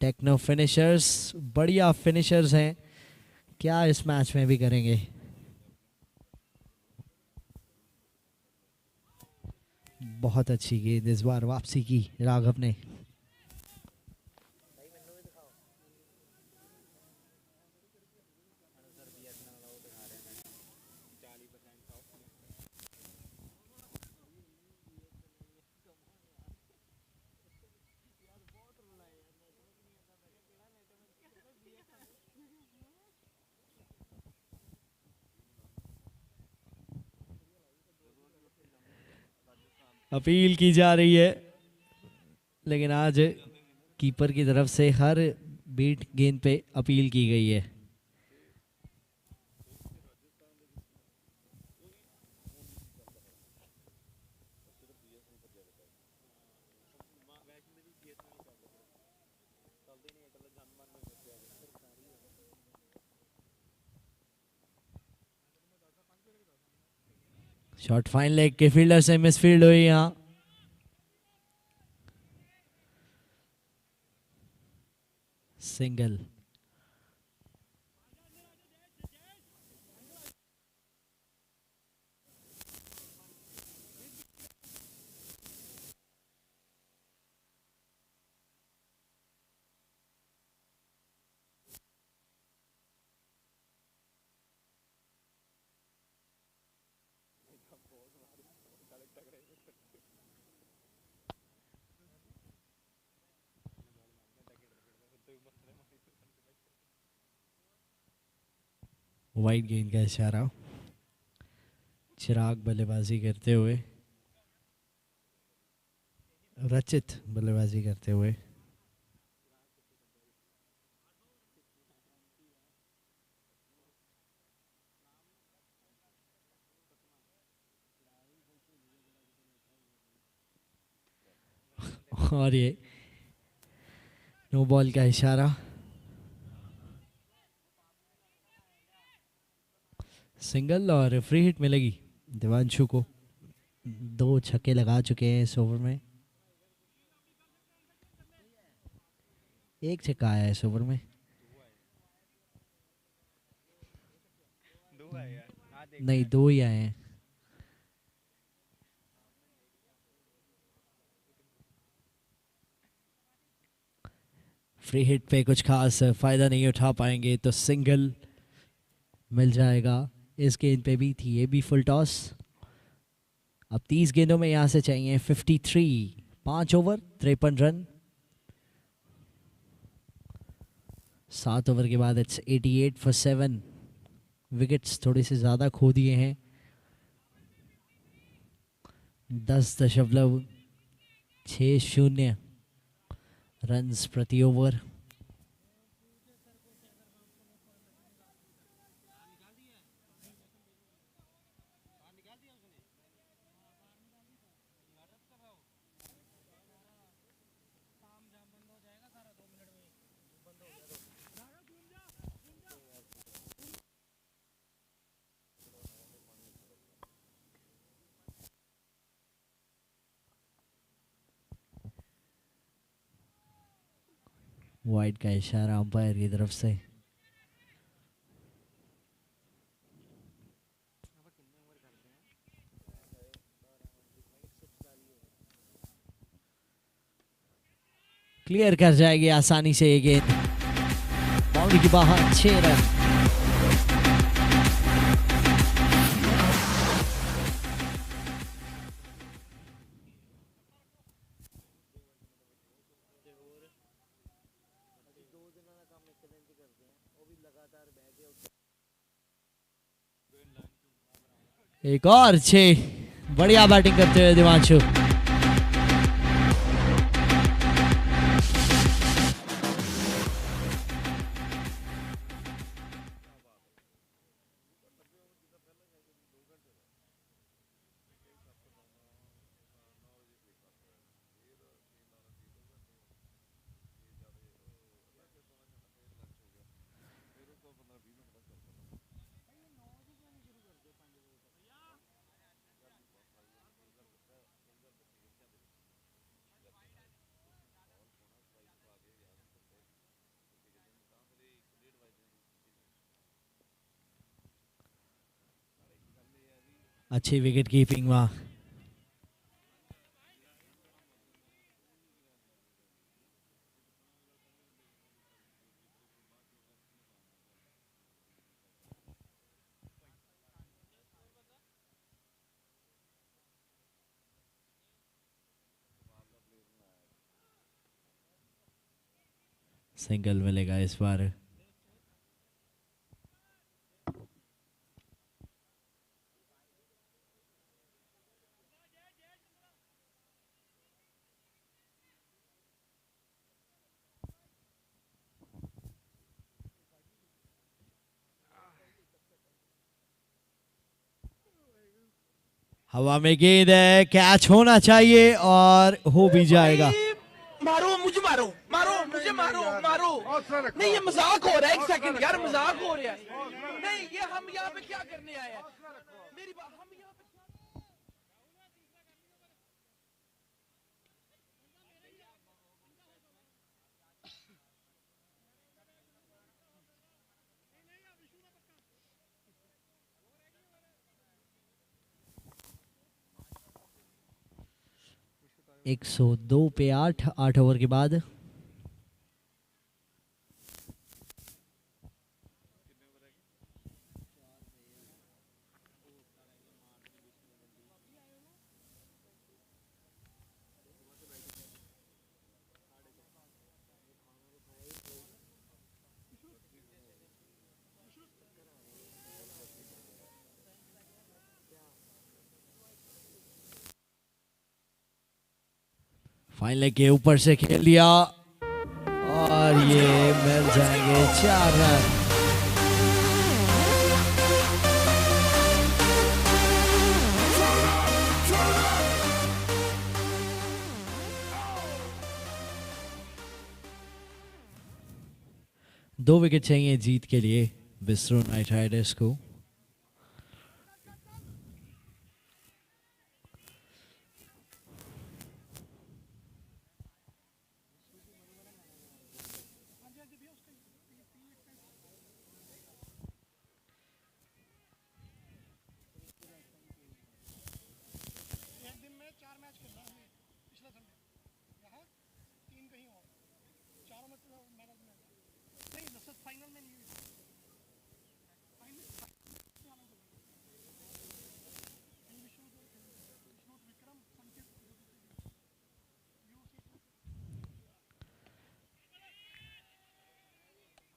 टेक्नो फिनिशर्स बढ़िया फिनिशर्स हैं, क्या इस मैच में भी करेंगे। बहुत अच्छी गेंद इस बार वापसी की राघव ने। अपील की जा रही है, लेकिन आज कीपर की तरफ से हर बीट गेंद पे अपील की गई है। शॉट फाइन लेग के फील्डर से मिसफील्ड हुई यहां। सिंगल। वाइड गेंद का इशारा। चिराग बल्लेबाजी करते हुए, रचित बल्लेबाजी करते हुए। और ये नो बॉल का इशारा। सिंगल और फ्री हिट मिलेगी देवांशु को। 2 छक्के लगा चुके हैं इस ओवर में। 1 छक्का आया इस ओवर में। नहीं, 2 ही आए हैं। फ्री हिट पे कुछ खास फायदा नहीं उठा पाएंगे, तो सिंगल मिल जाएगा। इस गेंद पे भी थी ये भी फुल टॉस। अब 30 गेंदों में यहाँ से चाहिए 53, 5 ओवर 53 रन। 7 ओवर के बाद इट्स 88 फॉर 7। विकेट्स थोड़े से ज़्यादा खो दिए हैं, 10.60 रन्स प्रति ओवर। वाइड का इशारा अंपायर की तरफ से। क्लियर कर जाएगी आसानी से ये गेंद, बाउंड्री के बाहर 6 रन। एक और 6, बढ़िया बैटिंग करते हुए दिवांशु। अच्छी विकेट कीपिंग वहाँ। सिंगल मिलेगा इस बार। हवा में गेंद है, कैच होना चाहिए और हो भी जाएगा। मारो मुझे, मारो मारो मुझे, मारो मारो। नहीं ये मजाक हो रहा है, 1 सेकंड यार, मजाक हो रहा है। नहीं ये हम यहाँ पे क्या करने आए हैं? मेरी बात, हम यहाँ पे क्या 102 पे 8 ओवर के बाद। फाइनल के ऊपर से खेल लिया और ये मिल जाएंगे 4 रन। दो विकेट चाहिए जीत के लिए बिस्ट्रो नाइट राइडर्स को।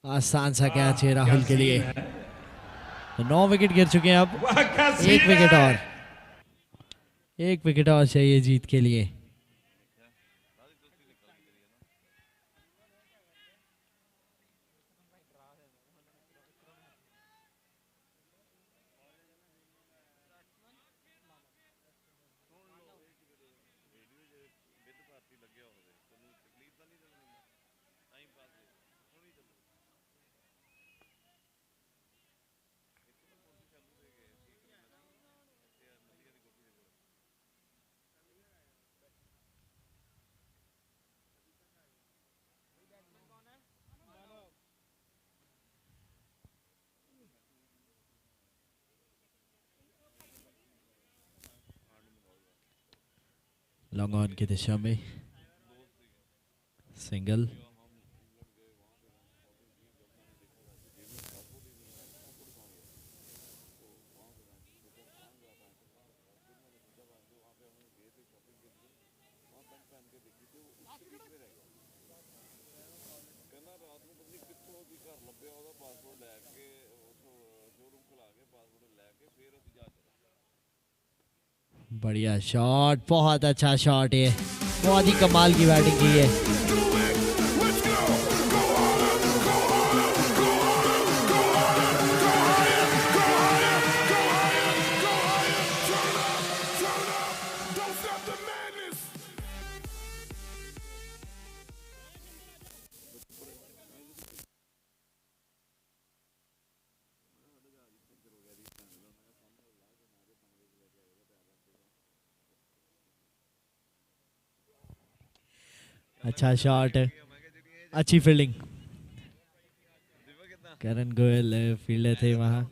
आसान सा कैच है राहुल के लिए। तो 9 विकेट गिर चुके हैं अब। वाह क्या एक सीन विकेट है। और, एक विकेट और चाहिए जीत के लिए। लॉन्ग ऑन की दिशा में सिंगल। बढ़िया शॉट, बहुत अच्छा शॉट है, बहुत ही कमाल की बैटिंग की है। अच्छा शॉट, अच्छी फील्डिंग। करण गोयल फील्डर थे वहां।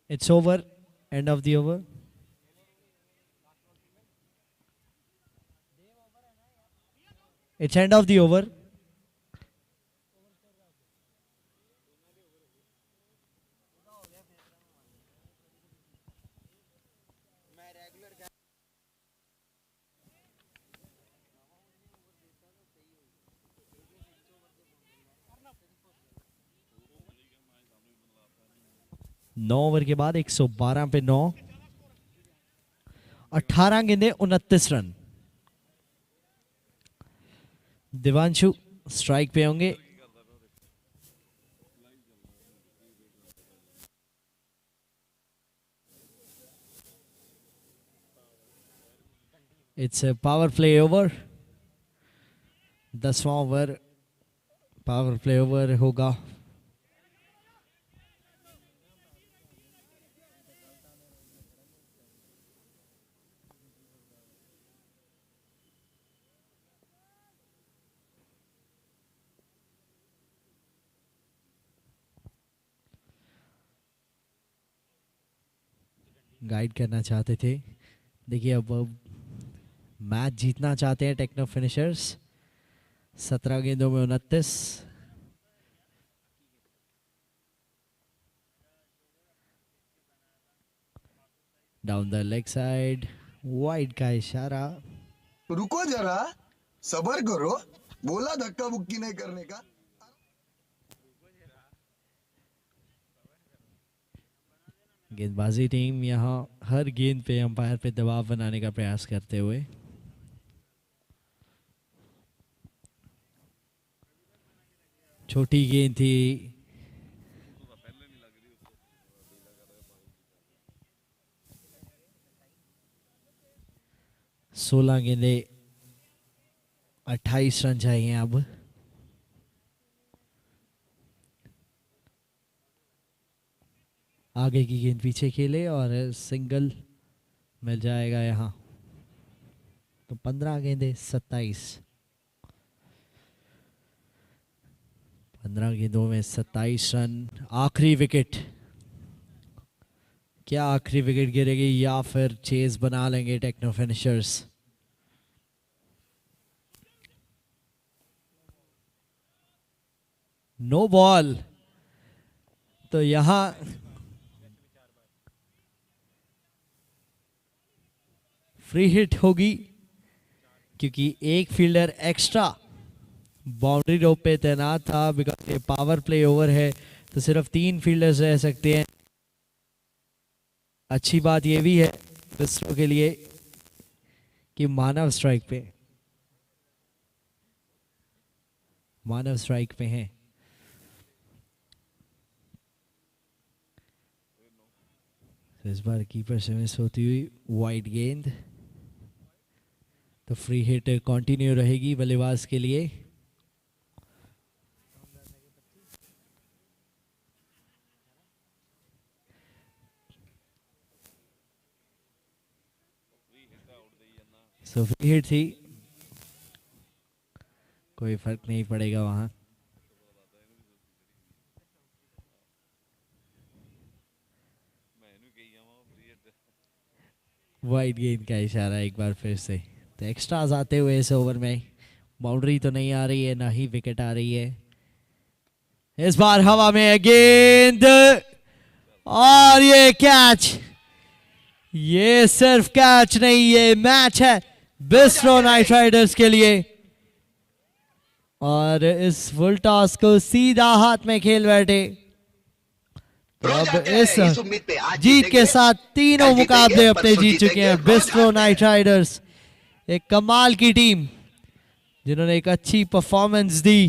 It's over. End of the over. It's end of the over. Now over के बाद 112 पे 9, 18 गेंदे 29 रन। दिवांशु स्ट्राइक पे होंगे। It's a power play over, 10वां ओवर पावर प्ले ओवर होगा। गाइड करना चाहते थे। देखिए अब मैच जीतना चाहते हैं टेक्नो फिनिशर्स। 17 गेंदों में 29। Down the leg side, wide का इशारा। रुको जरा, सबर करो, बोला धक्का मुक्की नहीं करने का। गेंदबाजी टीम यहां हर गेंद पे अंपायर पे दबाव बनाने का प्रयास करते हुए। छोटी गेंद थी, सोलह गेंदे 28 रन चाहिए अब। आगे की गेंद पीछे खेले और सिंगल मिल जाएगा यहां। तो 15 गेंदे 27, 15 गेंदों में 27 रन। आखिरी विकेट क्या आखिरी विकेट गिरेगी या फिर चेज बना लेंगे टेक्नो फिनिशर्स। नो बॉल, तो यहां फ्री हिट होगी क्योंकि एक फील्डर एक्स्ट्रा बाउंड्री रोप पे तैनात था। बिकॉज ये पावर प्ले ओवर है तो सिर्फ 3 फील्डर्स रह सकते हैं। अच्छी बात ये भी है बिस्ट्रो के लिए कि मानव स्ट्राइक पे हैं। इस बार कीपर से मिस होती हुई वाइड गेंद, तो फ्री हिट कंटिन्यू रहेगी बल्लेबाज के लिए। फ्री हिट थी, कोई फर्क नहीं पड़ेगा वहां। वाइड गेंद का इशारा एक बार फिर से। तो एक्स्ट्रास आते हुए इस ओवर में बाउंड्री तो नहीं आ रही है, ना ही विकेट आ रही है। इस बार हवा में गेंद और ये कैच। ये सिर्फ कैच नहीं, ये मैच है बिस्ट्रो नाइट राइडर्स के लिए। और इस फुल टॉस को सीधा हाथ में खेल बैठे। अब इस जीत के साथ तीनों मुकाबले अपने जीत चुके हैं बिस्ट्रो नाइट राइडर्स। एक कमाल की टीम जिन्होंने एक अच्छी परफॉर्मेंस दी।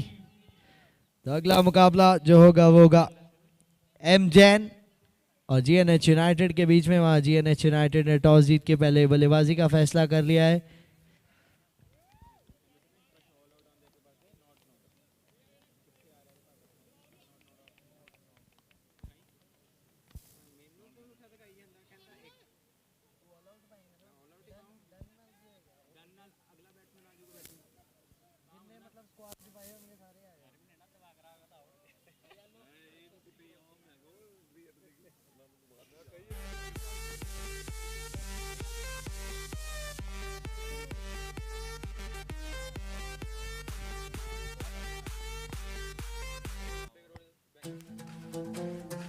तो अगला मुकाबला जो होगा वो होगा एम जैन और जीएनएच यूनाइटेड के बीच में। वहां जीएनएच यूनाइटेड ने टॉस जीत के पहले बल्लेबाजी का फैसला कर लिया है।